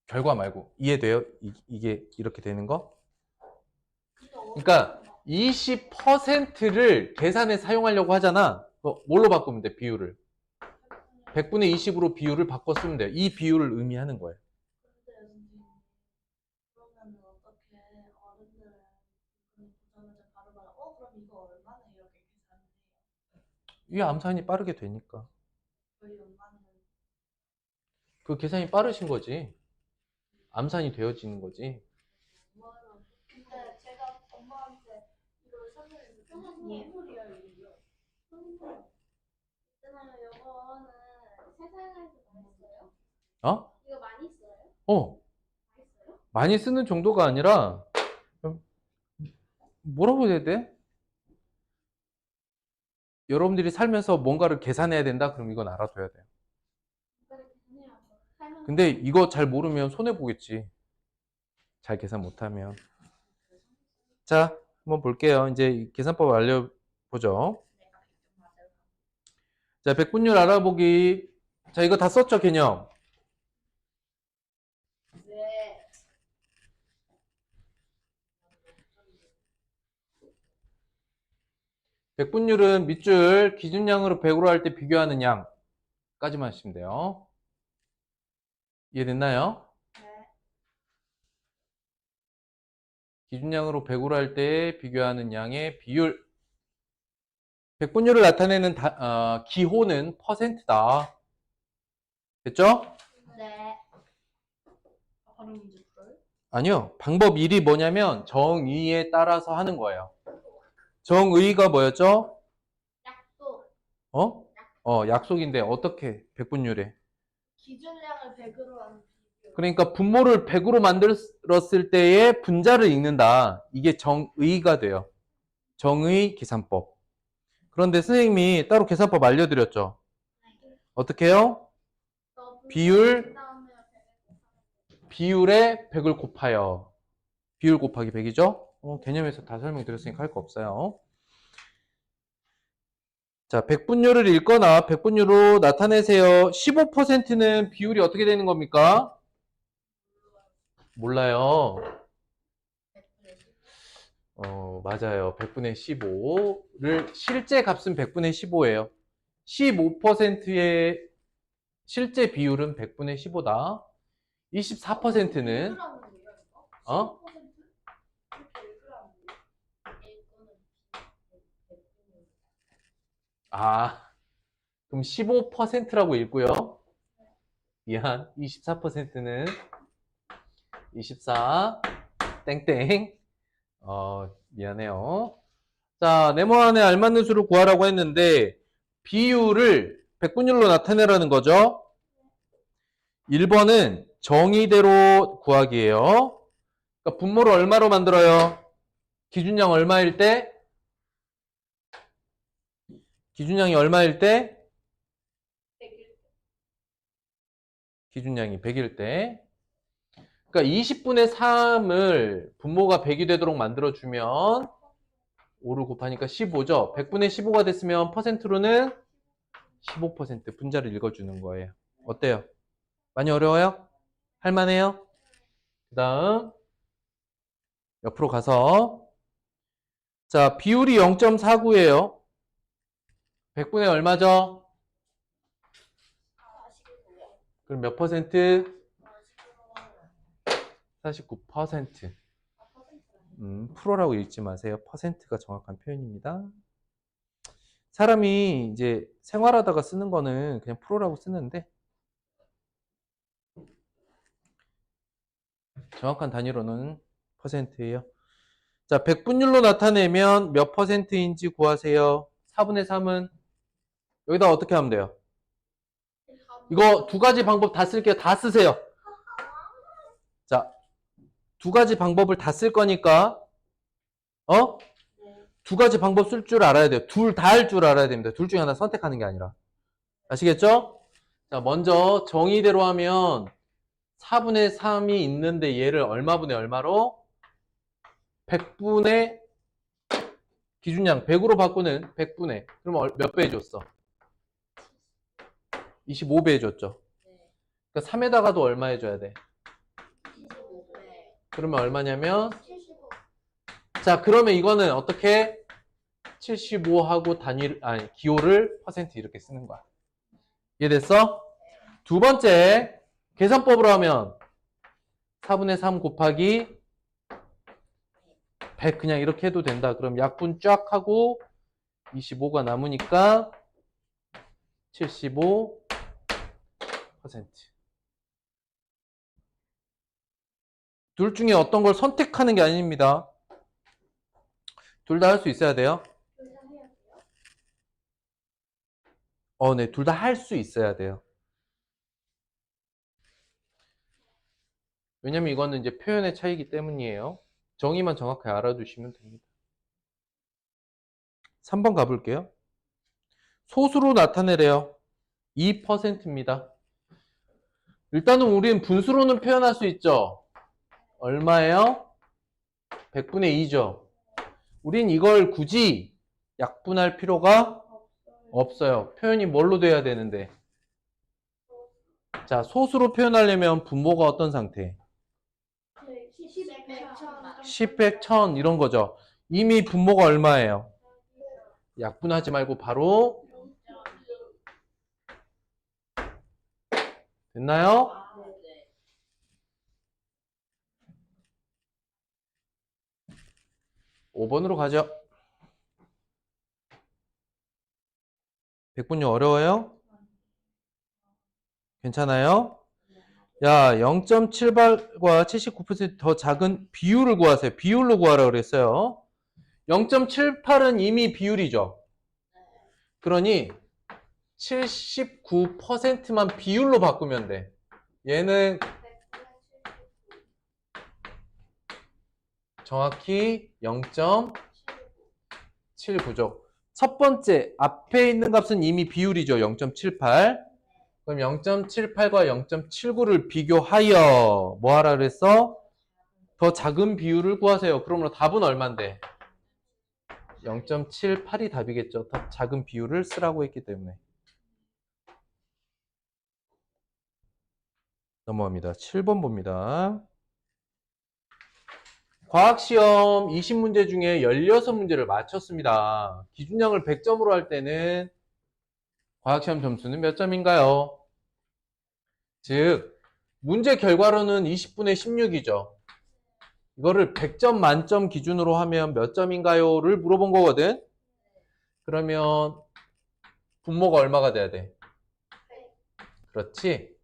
결과 말고. 이해돼요? 이게 이렇게 되는 거? 그러니까 20%를 계산에 사용하려고 하잖아. 뭘로 바꾸면 돼? 비율을. 100분의 20으로 비율을 바꿔 쓰면 돼요. 이 비율을 의미하는 거예요. 그러면 어떻게 어른들은 보자마자 바로 그럼 이거 얼마나 이렇게 계산을 해요? 이 암산이 빠르게 되니까. 저희 엄마는 그 계산이 빠르신 거지. 암산이 되어지는 거지. 근데 제가 엄마한테 이걸 선물해서 무슨 소리야 이거? 있잖아요, 이거는 세상에서 많이 써요? 어? 이거 많이 써요? 어, 많이 써요? 많이 쓰는 정도가 아니라, 뭐라고 해야 돼? 여러분들이 살면서 뭔가를 계산해야 된다? 그럼 이건 알아둬야 돼요. 이거를 계산해야 살면서 근데 이거 잘 모르면 손해보겠지. 잘 계산 못하면. 자, 한번 볼게요. 이제 계산법 알려보죠. 내가 100점 맞아요. 자, 백분율 알아보기. 자, 이거 다 썼죠, 개념? 네. 백분율은 밑줄 기준량으로 100으로 할 때 비교하는 양까지만 하시면 돼요. 이해됐나요? 네. 기준량으로 100으로 할 때 비교하는 양의 비율. 백분율을 나타내는 기호는 퍼센트다. 됐죠? 네. 바로 문제 풀어요? 아니요. 방법 1이 뭐냐면 정의에 따라서 하는 거예요. 정의가 뭐였죠? 약속. 약속인데 어떻게 백분율에? 기준량을 100으로 하는 비교. 그러니까 분모를 100으로 만들었을 때의 분자를 읽는다. 이게 정의가 돼요. 정의 계산법. 그런데 선생님이 따로 계산법 알려드렸죠. 어떻게 해요? 비율. 비율에 100을 곱하여. 비율 곱하기 100이죠? 개념에서 다 설명드렸으니까 할 거 없어요. 자, 백분율을 읽거나 백분율로 나타내세요. 15%는 비율이 어떻게 되는 겁니까? 몰라요. 맞아요. 100분의 15를 실제 값은 100분의 15예요. 15%의 실제 비율은 100분의 15다. 24%는 어? 그럼 15%라고 읽고요. 미안. 24%는 24 땡땡. 미안해요. 자, 네모안에 알맞는 수를 구하라고 했는데 비율을 백분율로 나타내라는 거죠. 1번은 정의대로 구하기예요. 그러니까 분모를 얼마로 만들어요? 기준량 얼마일 때? 기준량이 얼마일 때? 기준량이 100일 때. 그러니까 20분의 3을 분모가 100이 되도록 만들어주면 5를 곱하니까 15죠. 100분의 15가 됐으면 퍼센트로는 15% 분자를 읽어주는 거예요. 어때요? 많이 어려워요? 할만해요? 그 다음 옆으로 가서 자, 비율이 0.49예요. 100분의 얼마죠? 그럼 몇 퍼센트? 49%. 프로라고 읽지 마세요. 퍼센트가 정확한 표현입니다. 사람이 이제 생활하다가 쓰는 거는 그냥 프로라고 쓰는데 정확한 단위로는 퍼센트예요. 자, 백분율로 나타내면 몇 퍼센트인지 구하세요. 4분의 3은 여기다 어떻게 하면 돼요? 이거 두 가지 방법 다 쓸게요. 다 쓰세요. 자, 두 가지 방법을 다 쓸 거니까 두 가지 방법 쓸 줄 알아야 돼요. 둘 다 할 줄 알아야 됩니다. 둘 중에 하나 선택하는 게 아니라. 아시겠죠? 자, 먼저 정의대로 하면 4분의 3이 있는데 얘를 얼마분의 얼마로? 100분의 기준량 100으로 바꾸는 100분의 그러면 몇 배 해줬어? 25배 해줬죠. 그러니까 3에다가도 얼마 해줘야 돼? 25배. 그러면 얼마냐면 75. 자, 그러면 이거는 어떻게 75하고 기호를 퍼센트 이렇게 쓰는 거야. 이해됐어? 두 번째 계산법으로 하면 4분의 3 곱하기 100 그냥 이렇게 해도 된다. 그럼 약분 쫙 하고 25가 남으니까 75%. 둘 중에 어떤 걸 선택하는 게 아닙니다. 둘 다 할 수 있어야 돼요. 둘 다 해야 돼요? 네, 둘 다 할 수 있어야 돼요. 왜냐면 이거는 이제 표현의 차이이기 때문이에요. 정의만 정확하게 알아두시면 됩니다. 3번 가볼게요. 소수로 나타내래요. 2%입니다. 일단은 우리는 분수로는 표현할 수 있죠. 얼마예요? 100분의 2죠. 우린 이걸 굳이 약분할 필요가 없어요. 표현이 뭘로 돼야 되는데. 자, 소수로 표현하려면 분모가 어떤 상태? 10, 100, 1000 이런 거죠. 이미 분모가 얼마예요? 약분하지 말고 바로 됐나요? 네. 5번으로 가죠. 100분요 어려워요? 괜찮아요? 야, 0.78과 79%더 작은 비율을 구하세요. 비율로 구하라 그랬어요. 0.78은 이미 비율이죠. 그러니 79%만 비율로 바꾸면 돼. 얘는 정확히 0.79죠. 첫 번째 앞에 있는 값은 이미 비율이죠. 0.78. 그럼 0.78과 0.79를 비교하여 뭐 하라 그랬어? 더 작은 비율을 구하세요. 그러면 답은 얼만데? 0.78이 답이겠죠. 더 작은 비율을 쓰라고 했기 때문에. 넘어갑니다. 7번 봅니다. 과학시험 20문제 중에 16문제를 맞췄습니다. 기준량을 100점으로 할 때는 과학시험 점수는 몇 점인가요? 즉, 문제 결과로는 20분의 16이죠. 이거를 100점 만점 기준으로 하면 몇 점인가요? 를 물어본 거거든. 그러면 분모가 얼마가 돼야 돼? 그렇지?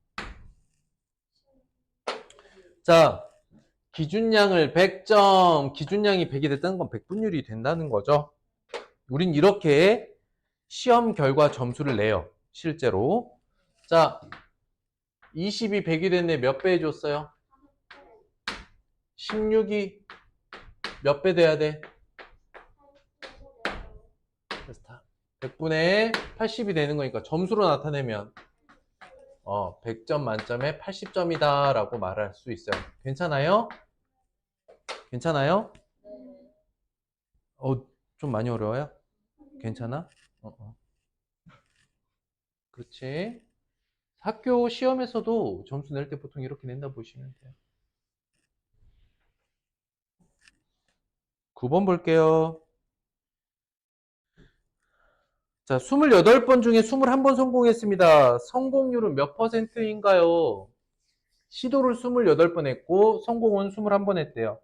자, 기준량을 100점, 기준량이 100이 됐다는 건 100분율이 된다는 거죠. 우린 이렇게 시험 결과 점수를 내요. 실제로. 자, 20이 100이 됐네. 몇 배 해줬어요? 16이 몇 배 돼야 돼? 100분의 80이 되는 거니까 점수로 나타내면 100점 만점에 80점이다 라고 말할 수 있어요. 괜찮아요? 괜찮아요? 좀 많이 어려워요? 괜찮아? 그렇지. 학교 시험에서도 점수 낼 때 보통 이렇게 낸다 보시면 돼요. 9번 볼게요. 자, 28번 중에 21번 성공했습니다. 성공률은 몇 %인가요? 시도를 28번 했고 성공은 21번 했대요.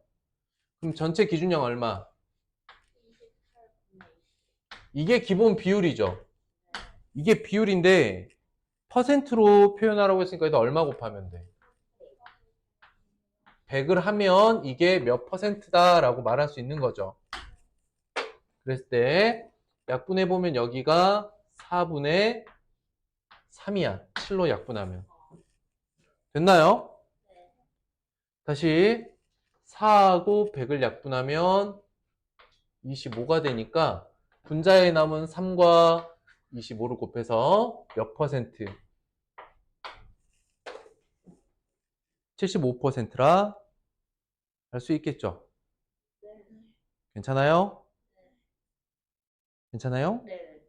그럼 전체 기준량 얼마? 이게 기본 비율이죠. 이게 비율인데 퍼센트로 표현하라고 했으니까 여기다 얼마 곱하면 돼? 100을 하면 이게 몇 %다 라고 말할 수 있는 거죠. 그랬을 때 약분해보면 여기가 4분의 3이야. 7로 약분하면. 됐나요? 다시 4하고 100을 약분하면 25가 되니까 분자에 남은 3과 25를 곱해서 몇 %? 75%라 할 수 있겠죠? 괜찮아요? 괜찮아요? 네.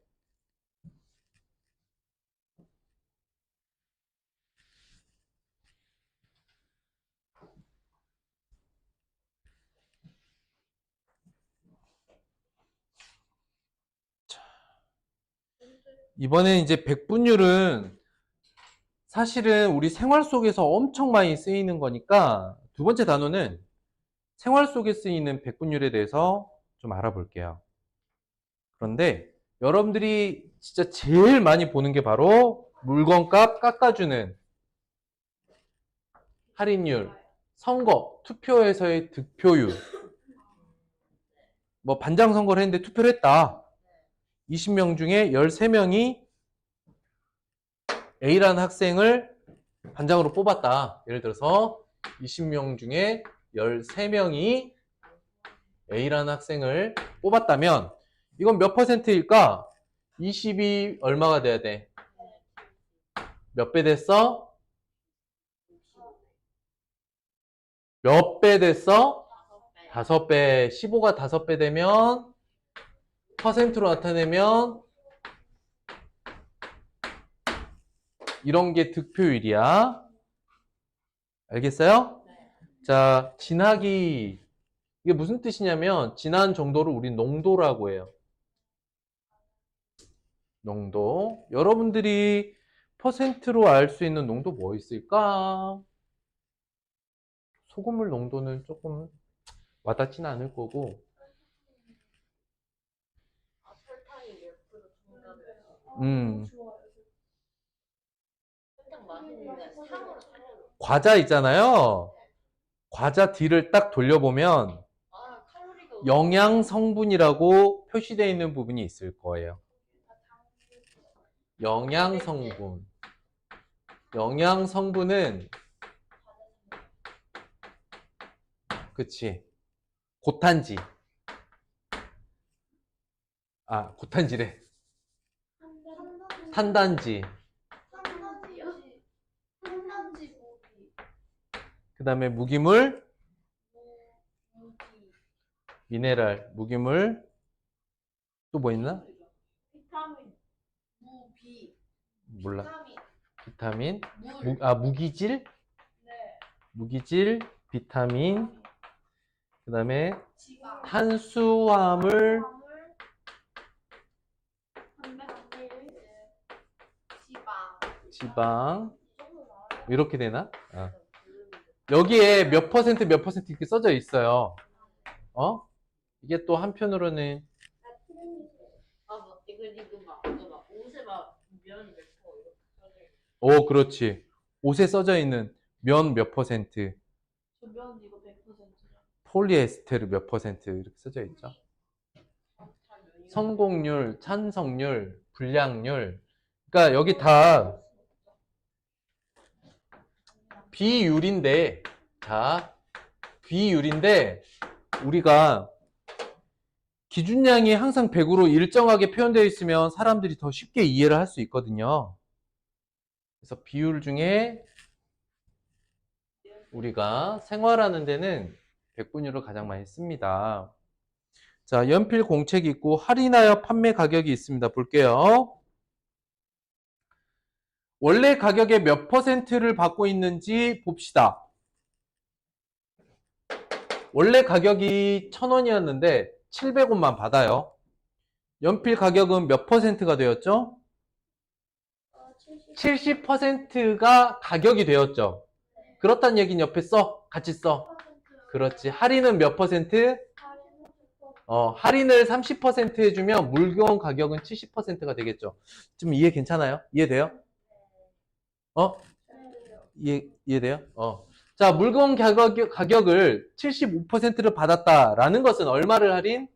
이번에 이제 백분율은 사실은 우리 생활 속에서 엄청 많이 쓰이는 거니까 두 번째 단어는 생활 속에 쓰이는 백분율에 대해서 좀 알아볼게요. 그런데 여러분들이 진짜 제일 많이 보는 게 바로 물건값 깎아주는 할인율, 선거, 투표에서의 득표율. 뭐 반장 선거를 했는데 투표를 했다. 20명 중에 13명이 A라는 학생을 반장으로 뽑았다. 예를 들어서 20명 중에 13명이 A라는 학생을 뽑았다면 이건 몇 퍼센트일까? 20이 얼마가 돼야 돼? 몇 배 됐어? 몇 배 됐어? 5배. 15가 5배 되면 퍼센트로 나타내면 이런 게 득표율이야. 알겠어요? 자, 진하기. 이게 무슨 뜻이냐면 진한 정도를 우리 농도라고 해요. 농도. 여러분들이 퍼센트로 알 수 있는 농도 뭐 있을까? 소금물 농도는 조금 와닿지는 않을 거고. 설탕이 몇 프로 중간에 좋아요. 설탕 맛있는데 상으로 과자 있잖아요. 과자 뒤를 딱 돌려보면 칼로리가 영양 성분이라고 표시되어 있는 부분이 있을 거예요. 영양 성분. 영양 성분은 그치. 고탄지. 아, 고탄지래. 탄단지. 산단지 고기. 그 다음에 무기물, 무기. 미네랄, 무기물. 또 뭐 있나? 비타민. 무비. 몰라. 비타민. 비타민. 물. 무기질. 네. 무기질, 비타민. 그 다음에 지방. 탄수화물, 단백질. 지방. 지방. 이 정도 나와요. 이렇게 되나? 아. 여기에 몇 퍼센트 이렇게 써져 있어요. 어? 이게 또 한편으로는 이거 지금 막 옷에 막면 몇 프로 이렇게 써져 있는 오, 그렇지. 옷에 써져 있는 면 몇 퍼센트, 주변 이거 100%죠. 폴리에스테르 몇 퍼센트 이렇게 써져 있죠. 성공률, 찬성률, 불량률. 그러니까 여기 다 비율인데, 자, 비율인데 우리가 기준량이 항상 100으로 일정하게 표현되어 있으면 사람들이 더 쉽게 이해를 할 수 있거든요. 그래서 비율 중에 우리가 생활하는 데는 백분율을 가장 많이 씁니다. 자, 연필 공책이 있고 할인하여 판매 가격이 있습니다. 볼게요. 원래 가격의 몇 퍼센트를 받고 있는지 봅시다. 원래 가격이 1,000원이었는데 700원만 받아요. 연필 가격은 몇 퍼센트가 되었죠? 70%가 가격이 되었죠. 그렇다는 얘기는 옆에 써. 같이 써. 그렇지. 할인은 몇 퍼센트? 할인을 30% 해주면 물건 가격은 70%가 되겠죠. 지금 이해 괜찮아요? 이해돼요? 이해돼요? 자, 물건 가격을 75%를 받았다라는 것은 얼마를 할인?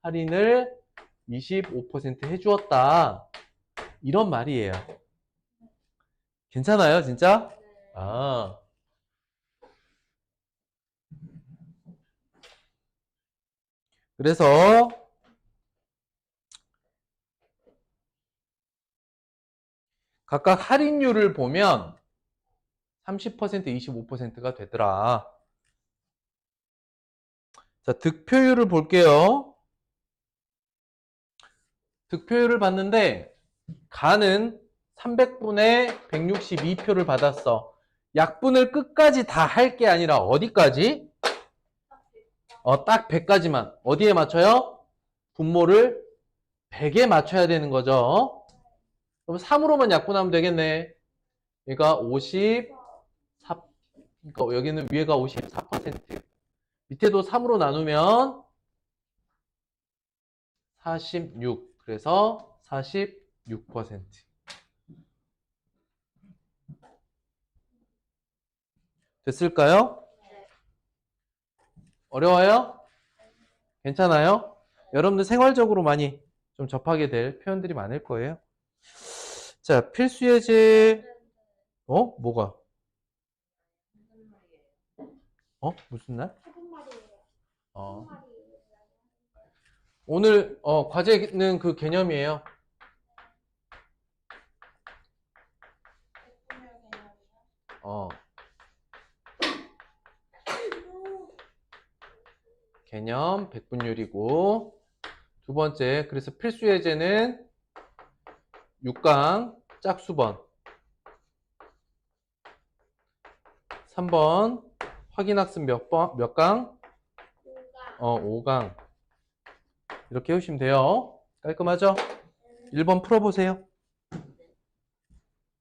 할인을 25% 해주었다. 이런 말이에요. 괜찮아요, 진짜? 아. 그래서 각각 할인율을 보면 30%, 25%가 되더라. 자, 득표율을 볼게요. 득표율을 봤는데 가는 300분에 162표를 받았어. 약분을 끝까지 다 할 게 아니라 어디까지? 딱 100까지만. 어디에 맞춰요? 분모를 100에 맞춰야 되는 거죠. 그럼 3으로만 약분하면 되겠네. 그러니까 54, 그러니까 여기는 위에가 54%. 밑에도 3으로 나누면 46. 그래서 46%. 됐을까요? 어려워요? 괜찮아요? 여러분들 생활적으로 많이 좀 접하게 될 표현들이 많을 거예요. 자, 필수 예제. 뭐가? 무슨 날? 소금말이에요. 어. 소금말이에요. 오늘 과제는 그 개념이에요. 백분율 개념이요. 어. 개념 백분율이고 두 번째 그래서 필수 예제는 6강 짝수번 3번 확인학습 몇 강? 5강 이렇게 해오시면 돼요. 깔끔하죠? 1번 풀어보세요.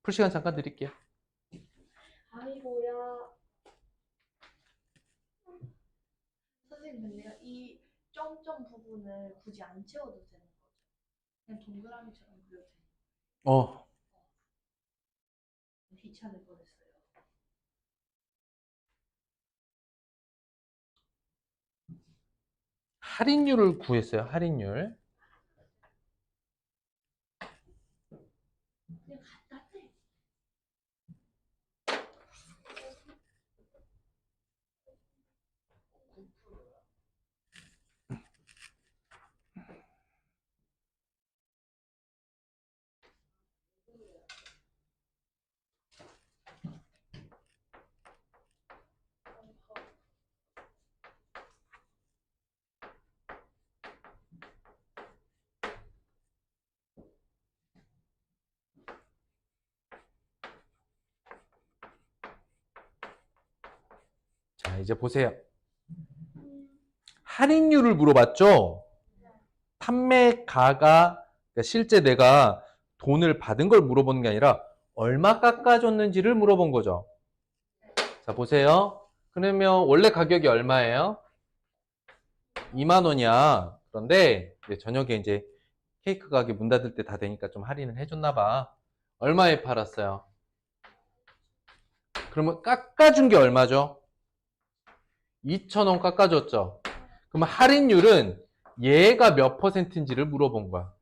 풀 시간 잠깐 드릴게요. 아이고야. 선생님 근데요 이 점점 부분을 굳이 안 채워도 되는 거죠? 그냥 동그라미처럼 그려도 되는 어, 거 귀찮을 뻔했어요. 할인율을 구했어요. 할인율. 그냥 갖다 대. 자, 이제 보세요. 할인율을 물어봤죠? 판매가가 그러니까 실제 내가 돈을 받은 걸 물어보는 게 아니라 얼마 깎아줬는지를 물어본 거죠. 자, 보세요. 그러면 원래 가격이 얼마예요? 2만 원이야. 그런데 이제 저녁에 이제 케이크 가게 문 닫을 때 다 되니까 좀 할인을 해줬나 봐. 얼마에 팔았어요? 그러면 깎아준 게 얼마죠? 2,000원 깎아줬죠. 그러면 할인율은 얘가 몇 퍼센트인지를 물어본 거야.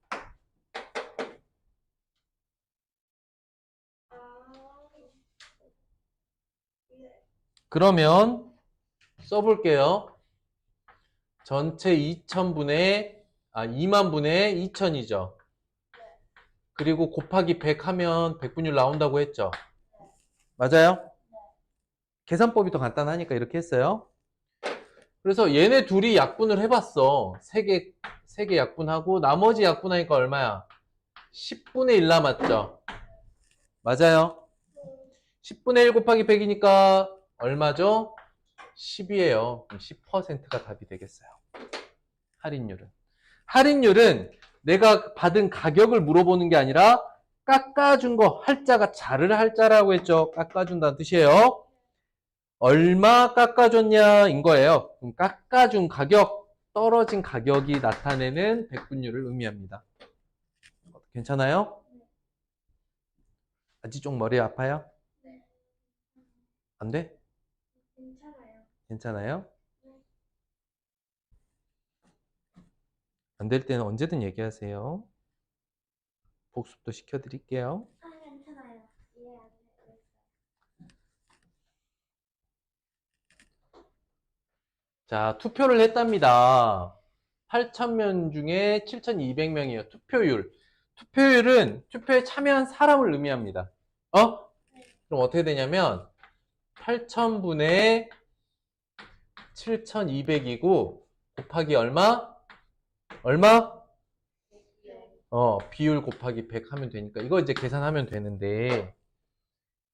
그러면 써볼게요. 전체 2만 분의 2,000이죠. 그리고 곱하기 100 하면 백분율 나온다고 했죠. 맞아요? 계산법이 더 간단하니까 이렇게 했어요. 그래서 얘네 둘이 약분을 해봤어. 3개 약분하고 나머지 약분하니까 얼마야? 10분의 1 남았죠. 맞아요. 10분의 1 곱하기 100이니까 얼마죠? 10이에요. 그럼 10%가 답이 되겠어요. 할인율은. 할인율은 내가 받은 가격을 물어보는 게 아니라 깎아준 거, 할자가 자를 할자라고 했죠. 깎아준다는 뜻이에요. 얼마 깎아줬냐인 거예요. 그럼 깎아준 가격, 떨어진 가격이 나타내는 백분율을 의미합니다. 괜찮아요? 아직 좀 머리 아파요? 네. 안 돼? 괜찮아요. 괜찮아요? 안 될 때는 언제든 얘기하세요. 복습도 시켜드릴게요. 아, 괜찮아요. 이해 안 돼요. 자, 투표를 했답니다. 8,000명 중에 7,200명이에요. 투표율. 투표율은 투표에 참여한 사람을 의미합니다. 그럼 어떻게 되냐면 8,000분의 7,200이고 곱하기 얼마? 얼마? 비율 곱하기 100 하면 되니까 이거 이제 계산하면 되는데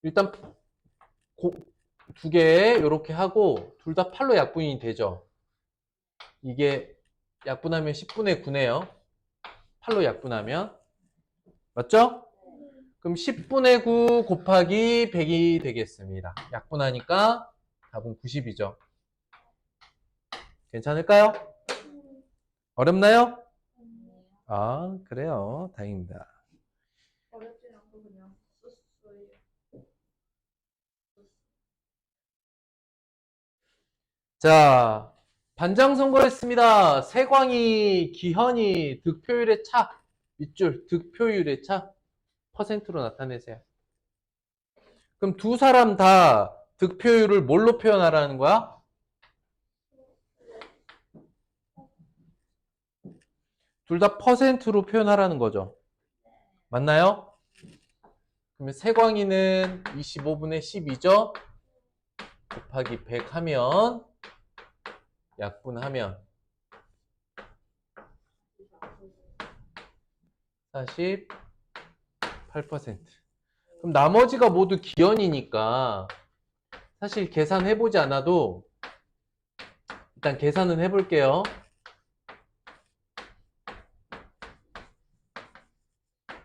일단 두 개 이렇게 하고 둘 다 8로 약분이 되죠. 이게 약분하면 10분의 9네요. 8로 약분하면 맞죠? 그럼 10분의 9 곱하기 100이 되겠습니다. 약분하니까 답은 90이죠. 괜찮을까요? 어렵나요? 아, 그래요. 다행입니다. 어렵진 않고 그냥 썼어요. 자, 반장 선거했습니다. 세광이, 기현이 득표율의 차, 밑줄 득표율의 차 퍼센트로 나타내세요. 그럼 두 사람 다 득표율을 뭘로 표현하라는 거야? 둘 다 퍼센트로 표현하라는 거죠. 맞나요? 그러면 세광이는 25분의 12죠? 곱하기 100 하면 약분하면 48%. 그럼 나머지가 모두 기현이니까 사실 계산해보지 않아도 일단 계산은 해볼게요.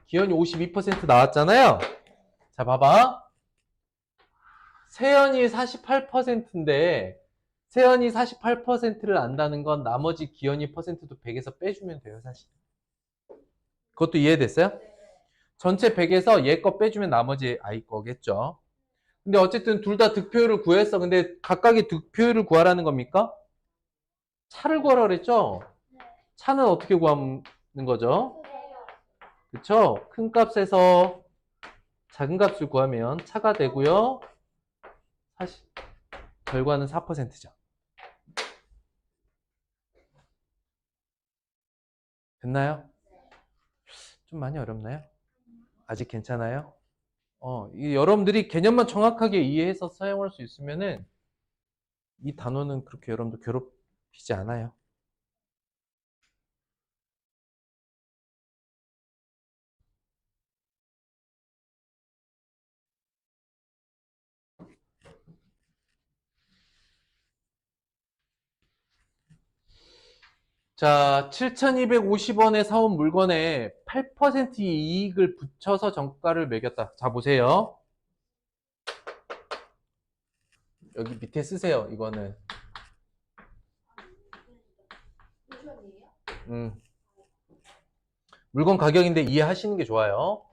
기현이 52% 나왔잖아요. 자, 봐봐. 세연이 48%인데 세연이 48%를 안다는 건 나머지 기현이 퍼센트도 100에서 빼주면 돼요, 사실. 그것도 이해됐어요? 전체 100에서 얘 거 빼주면 나머지 아이 거겠죠. 근데 어쨌든 둘 다 득표율을 구했어. 근데 각각의 득표율을 구하라는 겁니까? 차를 구하라 그랬죠? 차는 어떻게 구하는 거죠? 그쵸? 큰 값에서 작은 값을 구하면 차가 되고요. 사실 결과는 4%죠. 됐나요? 좀 많이 어렵나요? 아직 괜찮아요? 여러분들이 개념만 정확하게 이해해서 사용할 수 있으면은 이 단어는 그렇게 여러분들 괴롭히지 않아요. 자, 7,250원에 사온 물건에 8%의 이익을 붙여서 정가를 매겼다. 자, 보세요. 여기 밑에 쓰세요, 이거는. 물건 가격인데 이해하시는 게 좋아요.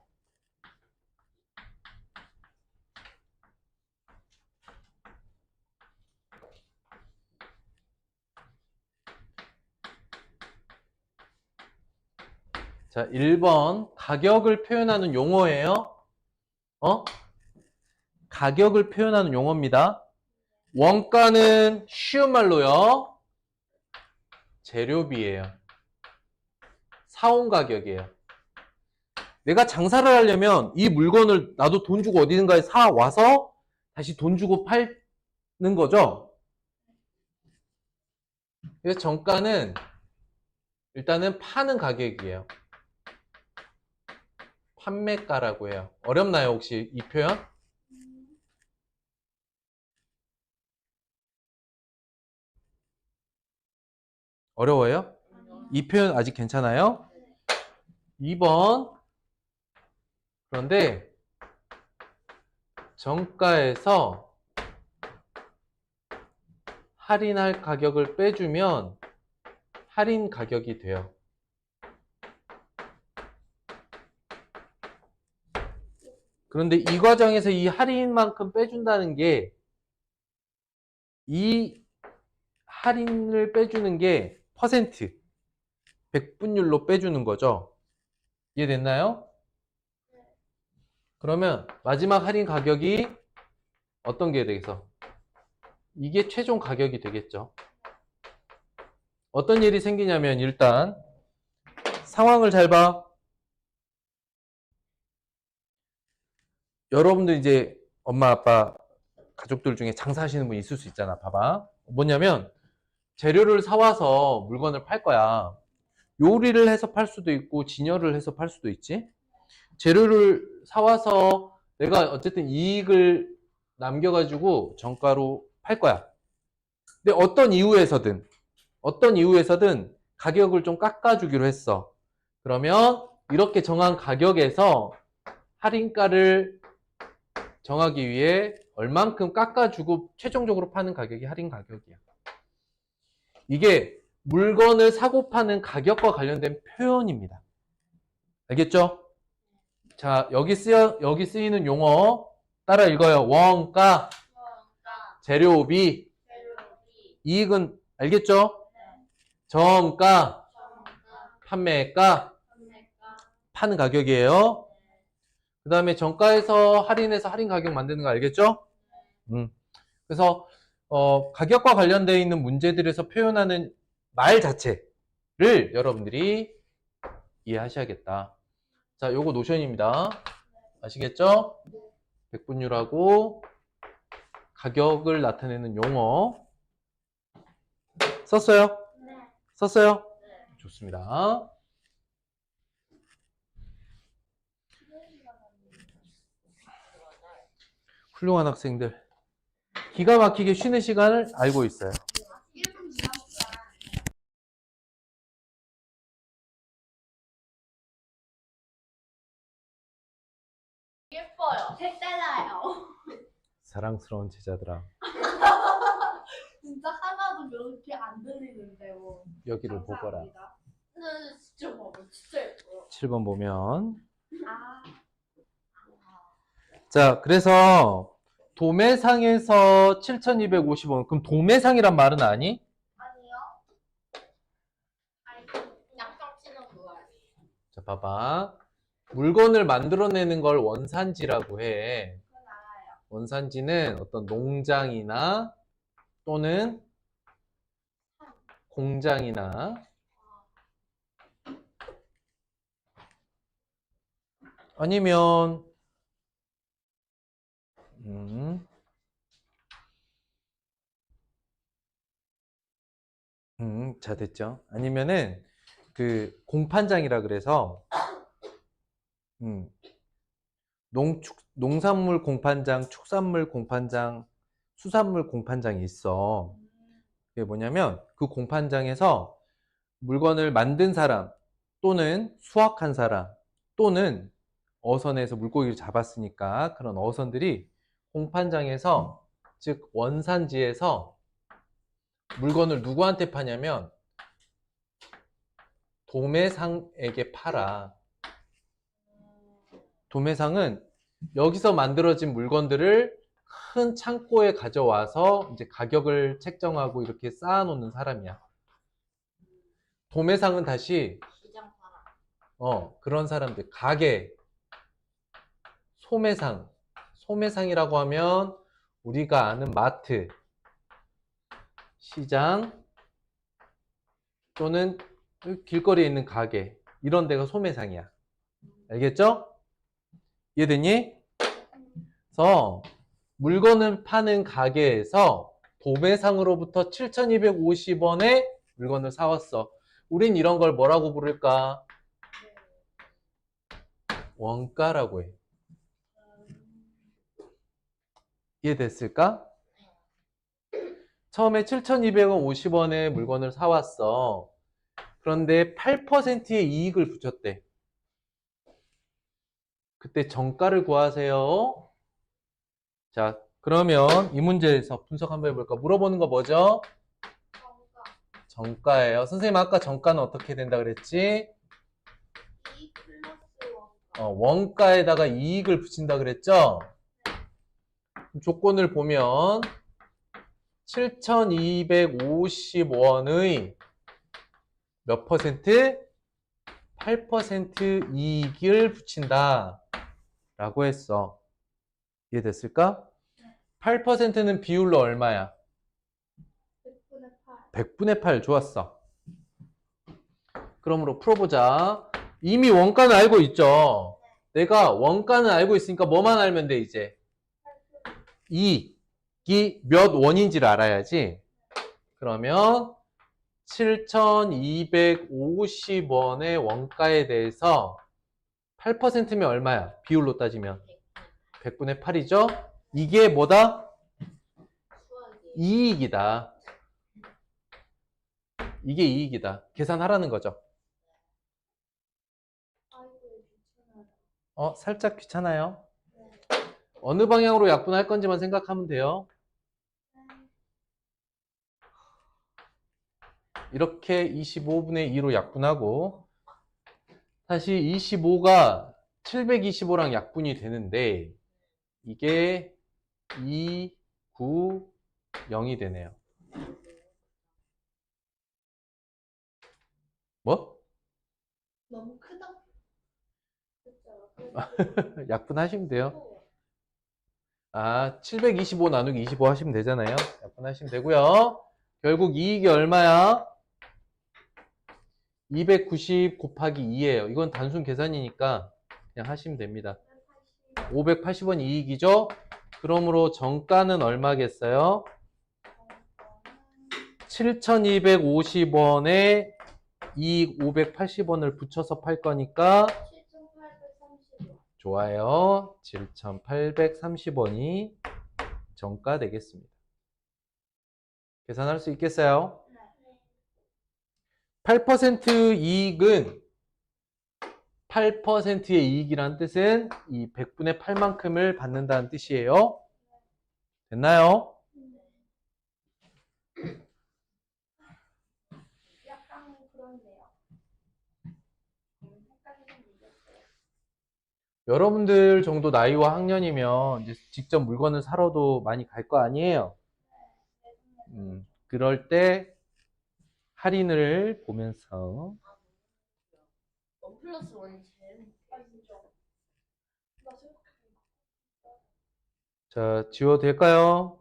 자, 1번 가격을 표현하는 용어예요. 가격을 표현하는 용어입니다. 원가는 쉬운 말로요. 재료비예요. 사온 가격이에요. 내가 장사를 하려면 이 물건을 나도 돈 주고 어디든가에 사 와서 다시 돈 주고 팔는 거죠. 그래서 정가는 일단은 파는 가격이에요. 판매가라고 해요. 어렵나요, 혹시 이 표현? 어려워요? 이 표현 아직 괜찮아요? 2번. 그런데 정가에서 할인할 가격을 빼주면 할인 가격이 돼요. 그런데 이 과정에서 이 할인만큼 빼준다는 게 이 할인을 빼주는 게 퍼센트, 백분율로 빼주는 거죠. 이해됐나요? 그러면 마지막 할인 가격이 어떤 게 되겠어? 이게 최종 가격이 되겠죠. 어떤 일이 생기냐면 일단 상황을 잘 봐. 여러분들 이제 엄마 아빠 가족들 중에 장사하시는 분 있을 수 있잖아. 봐봐. 뭐냐면 재료를 사와서 물건을 팔 거야. 요리를 해서 팔 수도 있고 진열을 해서 팔 수도 있지. 재료를 사와서 내가 어쨌든 이익을 남겨가지고 정가로 팔 거야. 근데 어떤 이유에서든 가격을 좀 깎아주기로 했어. 그러면 이렇게 정한 가격에서 할인가를 정하기 위해 얼만큼 깎아주고 최종적으로 파는 가격이 할인 가격이야. 이게 물건을 사고 파는 가격과 관련된 표현입니다. 알겠죠? 자, 여기 쓰이는 용어 따라 읽어요. 원가, 재료비, 이익은 알겠죠? 정가, 판매가, 파는 가격이에요. 그 다음에 정가에서 할인해서 할인 가격 만드는 거 알겠죠? 그래서 가격과 관련되어 있는 문제들에서 표현하는 말 자체를 여러분들이 이해하셔야겠다. 자, 요거 노션입니다. 아시겠죠? 백분율하고 가격을 나타내는 용어 썼어요? 네. 썼어요? 네. 좋습니다. 훌륭한 학생들. 기가 막히게 쉬는 시간을 알고 있어요. 1분 지났어요. 예뻐요. 색달라요. 사랑스러운 제자들아, 진짜 하나도 그렇게 안 들리는데 뭐. 여기를 보거라. 감사합니다. 근데 진짜 봐봐. 진짜 예뻐요. 7번 보면. 아, 자, 그래서 도매상에서 7,250원. 그럼 도매상이란 말은 아니? 아니요. 아니, 양평 치는 그거 아니에요. 자, 봐봐. 물건을 만들어내는 걸 원산지라고 해. 그건 알아요. 원산지는 어떤 농장이나 또는 공장이나 아니면 자, 됐죠. 아니면은 그 공판장이라 그래서 농산물 공판장, 축산물 공판장, 수산물 공판장이 있어. 그게 뭐냐면 그 공판장에서 물건을 만든 사람 또는 수확한 사람 또는 어선에서 물고기를 잡았으니까 그런 어선들이 공판장에서 즉 원산지에서 물건을 누구한테 파냐면 도매상에게 팔아. 도매상은 여기서 만들어진 물건들을 큰 창고에 가져와서 이제 가격을 책정하고 이렇게 쌓아놓는 사람이야. 도매상은 다시 시장 사람. 그런 사람들, 가게, 소매상. 소매상이라고 하면 우리가 아는 마트, 시장 또는 길거리에 있는 가게, 이런 데가 소매상이야. 알겠죠? 이해됐니? 그래서 물건을 파는 가게에서 도매상으로부터 7,250원에 물건을 사왔어. 우린 이런 걸 뭐라고 부를까? 원가라고 해. 이해됐을까? 처음에 7,250원에 물건을 사왔어. 그런데 8%의 이익을 붙였대. 그때 정가를 구하세요. 자, 그러면 이 문제에서 분석 한번 해볼까? 물어보는 거 뭐죠? 정가예요. 선생님 아까 정가는 어떻게 된다 그랬지? 2 플러스 원가. 원가에다가 이익을 붙인다 그랬죠? 조건을 보면 7,250원의 몇 퍼센트? 8% 이익을 붙인다 라고 했어. 이해됐을까? 8%는 비율로 얼마야? 100분의 8. 100분의 8 좋았어. 그러므로 풀어보자. 이미 원가는 알고 있죠? 내가 원가는 알고 있으니까 뭐만 알면 돼 이제? 이익이 몇 원인지를 알아야지. 그러면 7,250원의 원가에 대해서 8%면 얼마야? 비율로 따지면 100분의 8이죠? 이게 뭐다? 수학이. 이익이다. 이게 이익이다. 계산하라는 거죠. 아이고, 귀찮아요. 살짝 귀찮아요. 어느 방향으로 약분할 건지만 생각하면 돼요. 이렇게 25분의 2로 약분하고 다시 25가 725랑 약분이 되는데 이게 2, 9, 0이 되네요. 뭐? 너무 크다. 그쵸. 약분하시면 돼요. 725 나누기 25 하시면 되잖아요. 약분하시면 되고요. 결국 이익이 얼마야? 290 곱하기 2예요. 이건 단순 계산이니까 그냥 하시면 됩니다. 580원 이익이죠? 그러므로 정가는 얼마겠어요? 7,250원에 이익 580원을 붙여서 팔 거니까 7,830원. 좋아요. 7,830원이 정가 되겠습니다. 계산할 수 있겠어요? 8% 이익은 8%의 이익이란 뜻은 이 100분의 8만큼을 받는다는 뜻이에요. 됐나요? 약간 그런데요. 헷갈리는 게 있어요. 여러분들 정도 나이와 학년이면 이제 직접 물건을 사러도 많이 갈 거 아니에요? 그럴 때 할인을 보면서 원 플러스 원이 제일 자, 지워도 될까요?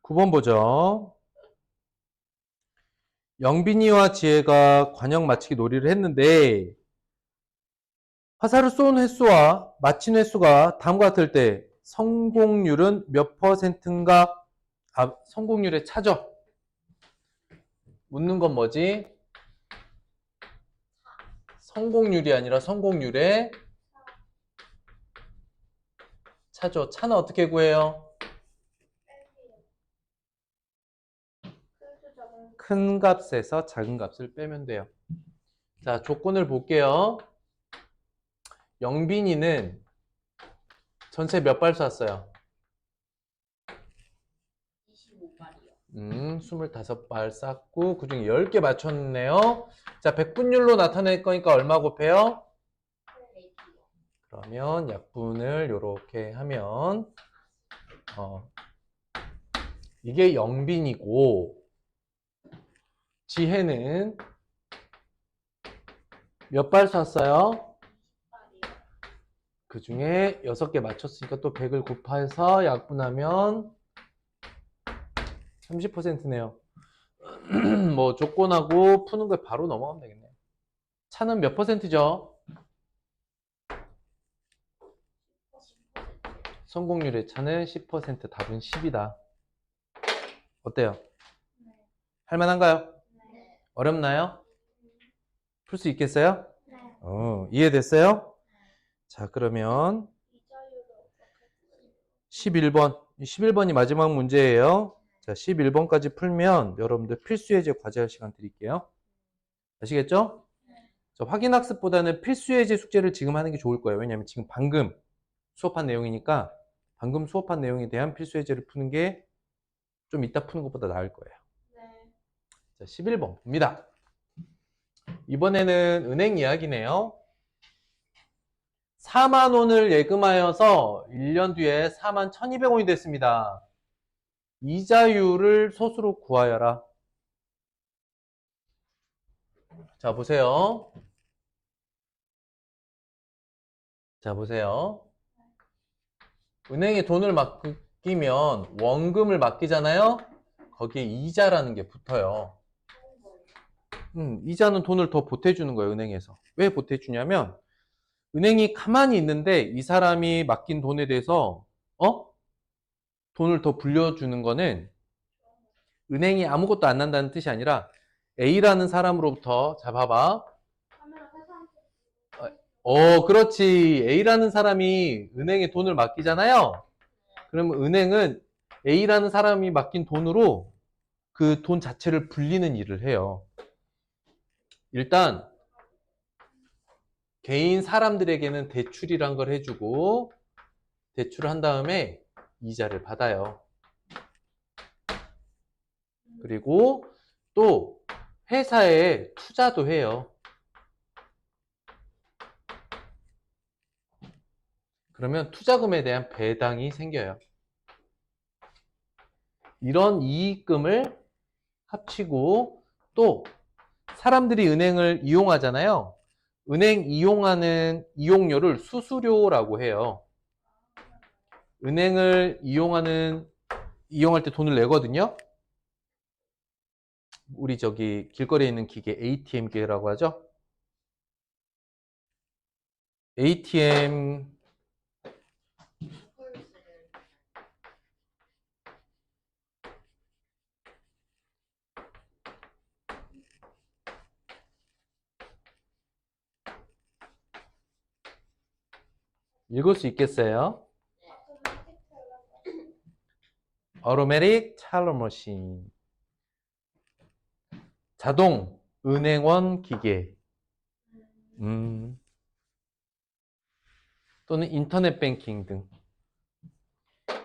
9번 보죠. 영빈이와 지혜가 관역 맞추기 놀이를 했는데 화살을 쏜 횟수와 맞힌 횟수가 다음과 같을 때 성공률은 몇 %인가? 성공률의 차죠. 묻는 건 뭐지? 성공률이 아니라 성공률의 차죠. 차는 어떻게 구해요? 큰 값에서 작은 값을 빼면 돼요. 자, 조건을 볼게요. 영빈이는 전체 몇 발 쐈어요? 25발이요. 25발 쐈고 그 중에 10개 맞췄네요. 자, 백분율로 나타낼 거니까 얼마 곱해요? 100이요. 그러면 약분을 이렇게 하면 이게 영빈이고 지혜는 몇 발 쐈어요? 20발이요. 그 중에 6개 맞췄으니까 또 100을 곱해서 약분하면 30%네요. 뭐 조건하고 푸는 걸 바로 넘어가면 되겠네요. 차는 몇 %죠? 성공률의 차는 10%, 답은 10이다. 어때요? 할만한가요? 네. 어렵나요? 풀 수 있겠어요? 네. 이해됐어요? 자, 그러면 이자율을 11번. 11번이 마지막 문제예요. 자, 11번까지 풀면 여러분들 필수 예제 과제할 시간 드릴게요. 아시겠죠? 자, 확인 학습보다는 필수 예제 숙제를 지금 하는 게 좋을 거예요. 왜냐하면 지금 방금 수업한 내용이니까 방금 수업한 내용에 대한 필수 예제를 푸는 게 좀 이따 푸는 것보다 나을 거예요. 네. 자, 11번 봅니다. 이번에는 은행 이야기네요. 4만 원을 예금하여서 1년 뒤에 4만 1,200원이 됐습니다. 이자율을 소수로 구하여라. 자, 보세요. 자, 보세요. 은행에 돈을 맡기면 원금을 맡기잖아요. 거기에 이자라는 게 붙어요. 이자는 돈을 더 보태주는 거예요, 은행에서. 왜 보태주냐면 은행이 가만히 있는데 이 사람이 맡긴 돈에 대해서 돈을 더 불려주는 거는 은행이 아무것도 안 난다는 뜻이 아니라 A라는 사람으로부터, 자 봐봐. 카메라 회사한테 그렇지. A라는 사람이 은행에 돈을 맡기잖아요. 그러면 은행은 A라는 사람이 맡긴 돈으로 그 돈 자체를 불리는 일을 해요. 일단 개인 사람들에게는 대출이란 걸 해주고 대출을 한 다음에 이자를 받아요. 그리고 또 회사에 투자도 해요. 그러면 투자금에 대한 배당이 생겨요. 이런 이익금을 합치고 또 사람들이 은행을 이용하잖아요. 은행 이용하는 이용료를 수수료라고 해요. 은행을 이용할 때 돈을 내거든요. 우리 저기 길거리에 있는 기계 ATM 기계라고 하죠. ATM 읽을 수 있겠어요? Automatic teller machine. 자동 은행원 기계. 또는 인터넷 뱅킹 등.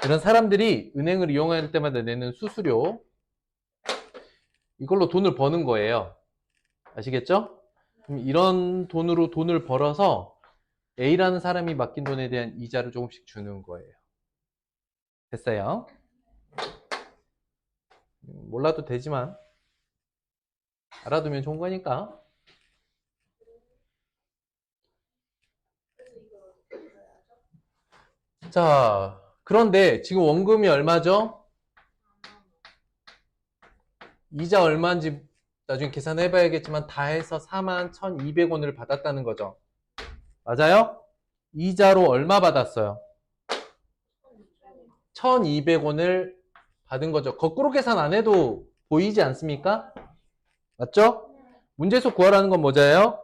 이런 사람들이 은행을 이용할 때마다 내는 수수료. 이걸로 돈을 버는 거예요. 아시겠죠? 그럼 이런 돈으로 돈을 벌어서 A라는 사람이 맡긴 돈에 대한 이자를 조금씩 주는 거예요. 됐어요? 몰라도 되지만 알아두면 좋은 거니까. 자, 그런데 지금 원금이 얼마죠? 이자 얼마인지 나중에 계산해 봐야겠지만 다 해서 41,200원을 받았다는 거죠. 맞아요? 이자로 얼마 받았어요? 1,200원을 받은 거죠. 거꾸로 계산 안 해도 보이지 않습니까? 맞죠? 문제에서 구하라는 건 뭐죠?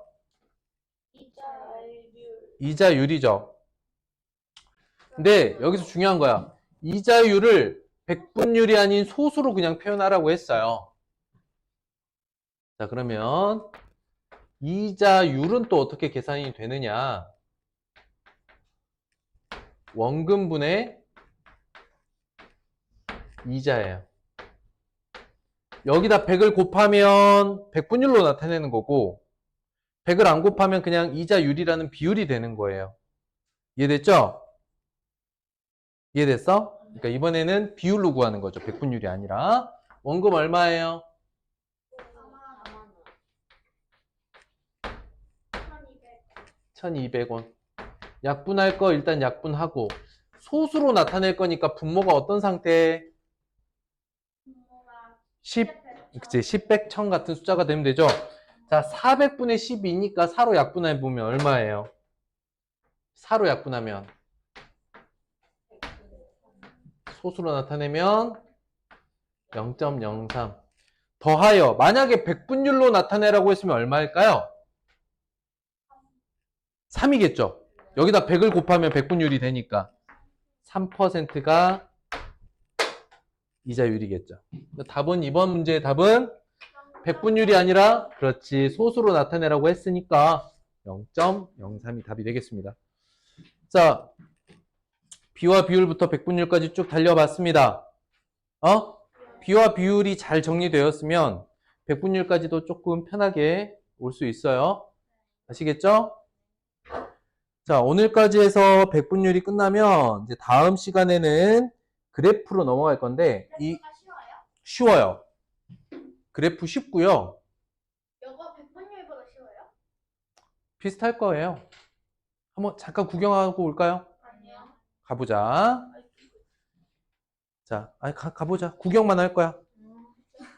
이자율이죠. 근데 여기서 중요한 거야. 이자율을 백분율이 아닌 소수로 그냥 표현하라고 했어요. 자, 그러면 이자율은 또 어떻게 계산이 되느냐? 원금분의 이자예요. 여기다 100을 곱하면 백분율로 나타내는 거고 100을 안 곱하면 그냥 이자율이라는 비율이 되는 거예요. 이해됐죠? 이해됐어? 그러니까 이번에는 비율로 구하는 거죠. 백분율이 아니라. 원금 얼마예요? 1,200원. 약분할 거 일단 약분하고 소수로 나타낼 거니까 분모가 어떤 상태? 10, 그치, 10, 100, 1000 같은 숫자가 되면 되죠. 자, 400분의 12니까 4로 약분해 보면 얼마예요? 4로 약분하면 소수로 나타내면 0.03 더하여 만약에 백분율로 나타내라고 했으면 얼마일까요? 3이겠죠. 여기다 100을 곱하면 백분율이 되니까 3%가 이자율이겠죠. 답은 2번 문제의 답은 백분율이 아니라 그렇지 소수로 나타내라고 했으니까 0.03이 답이 되겠습니다. 자, 비와 비율부터 백분율까지 쭉 달려봤습니다. 비와 비율이 잘 정리되었으면 백분율까지도 조금 편하게 올 수 있어요. 아시겠죠? 자, 오늘까지 해서 백분율이 끝나면 이제 다음 시간에는 그래프로 넘어갈 건데 쉬워요. 그래프 쉽고요. 이거 백분율보다 쉬워요? 비슷할 거예요. 한번 잠깐 구경하고 올까요? 아니요. 가보자. 자, 가보자. 구경만 할 거야.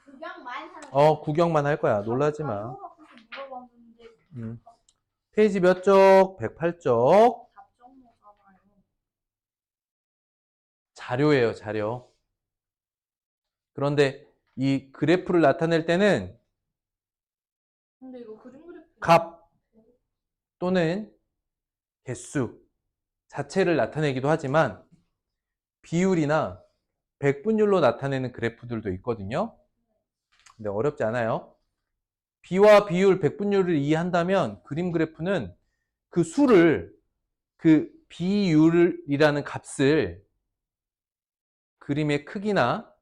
구경만 하는 구경만 할 거야. 놀라지 마. 물어봤는데 페이지 몇 쪽? 108쪽. 답정모잖아요. 자료예요, 자료. 그런데 이 그래프를 나타낼 때는 근데 이거 그림 그래프 값 또는 개수 자체를 나타내기도 하지만 비율이나 백분율로 나타내는 그래프들도 있거든요. 근데 어렵지 않아요. 비와 비율, 백분율을 이해한다면 그림 그래프는 그 수를, 그 비율이라는 값을 그림의 크기나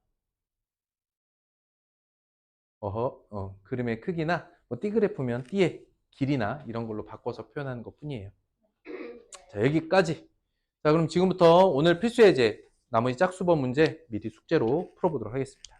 그림의 크기나 뭐 띠그래프면 띠의 길이나 이런 걸로 바꿔서 표현하는 것 뿐이에요. 자, 여기까지. 자, 그럼 지금부터 오늘 필수 예제 나머지 짝수번 문제 미리 숙제로 풀어보도록 하겠습니다.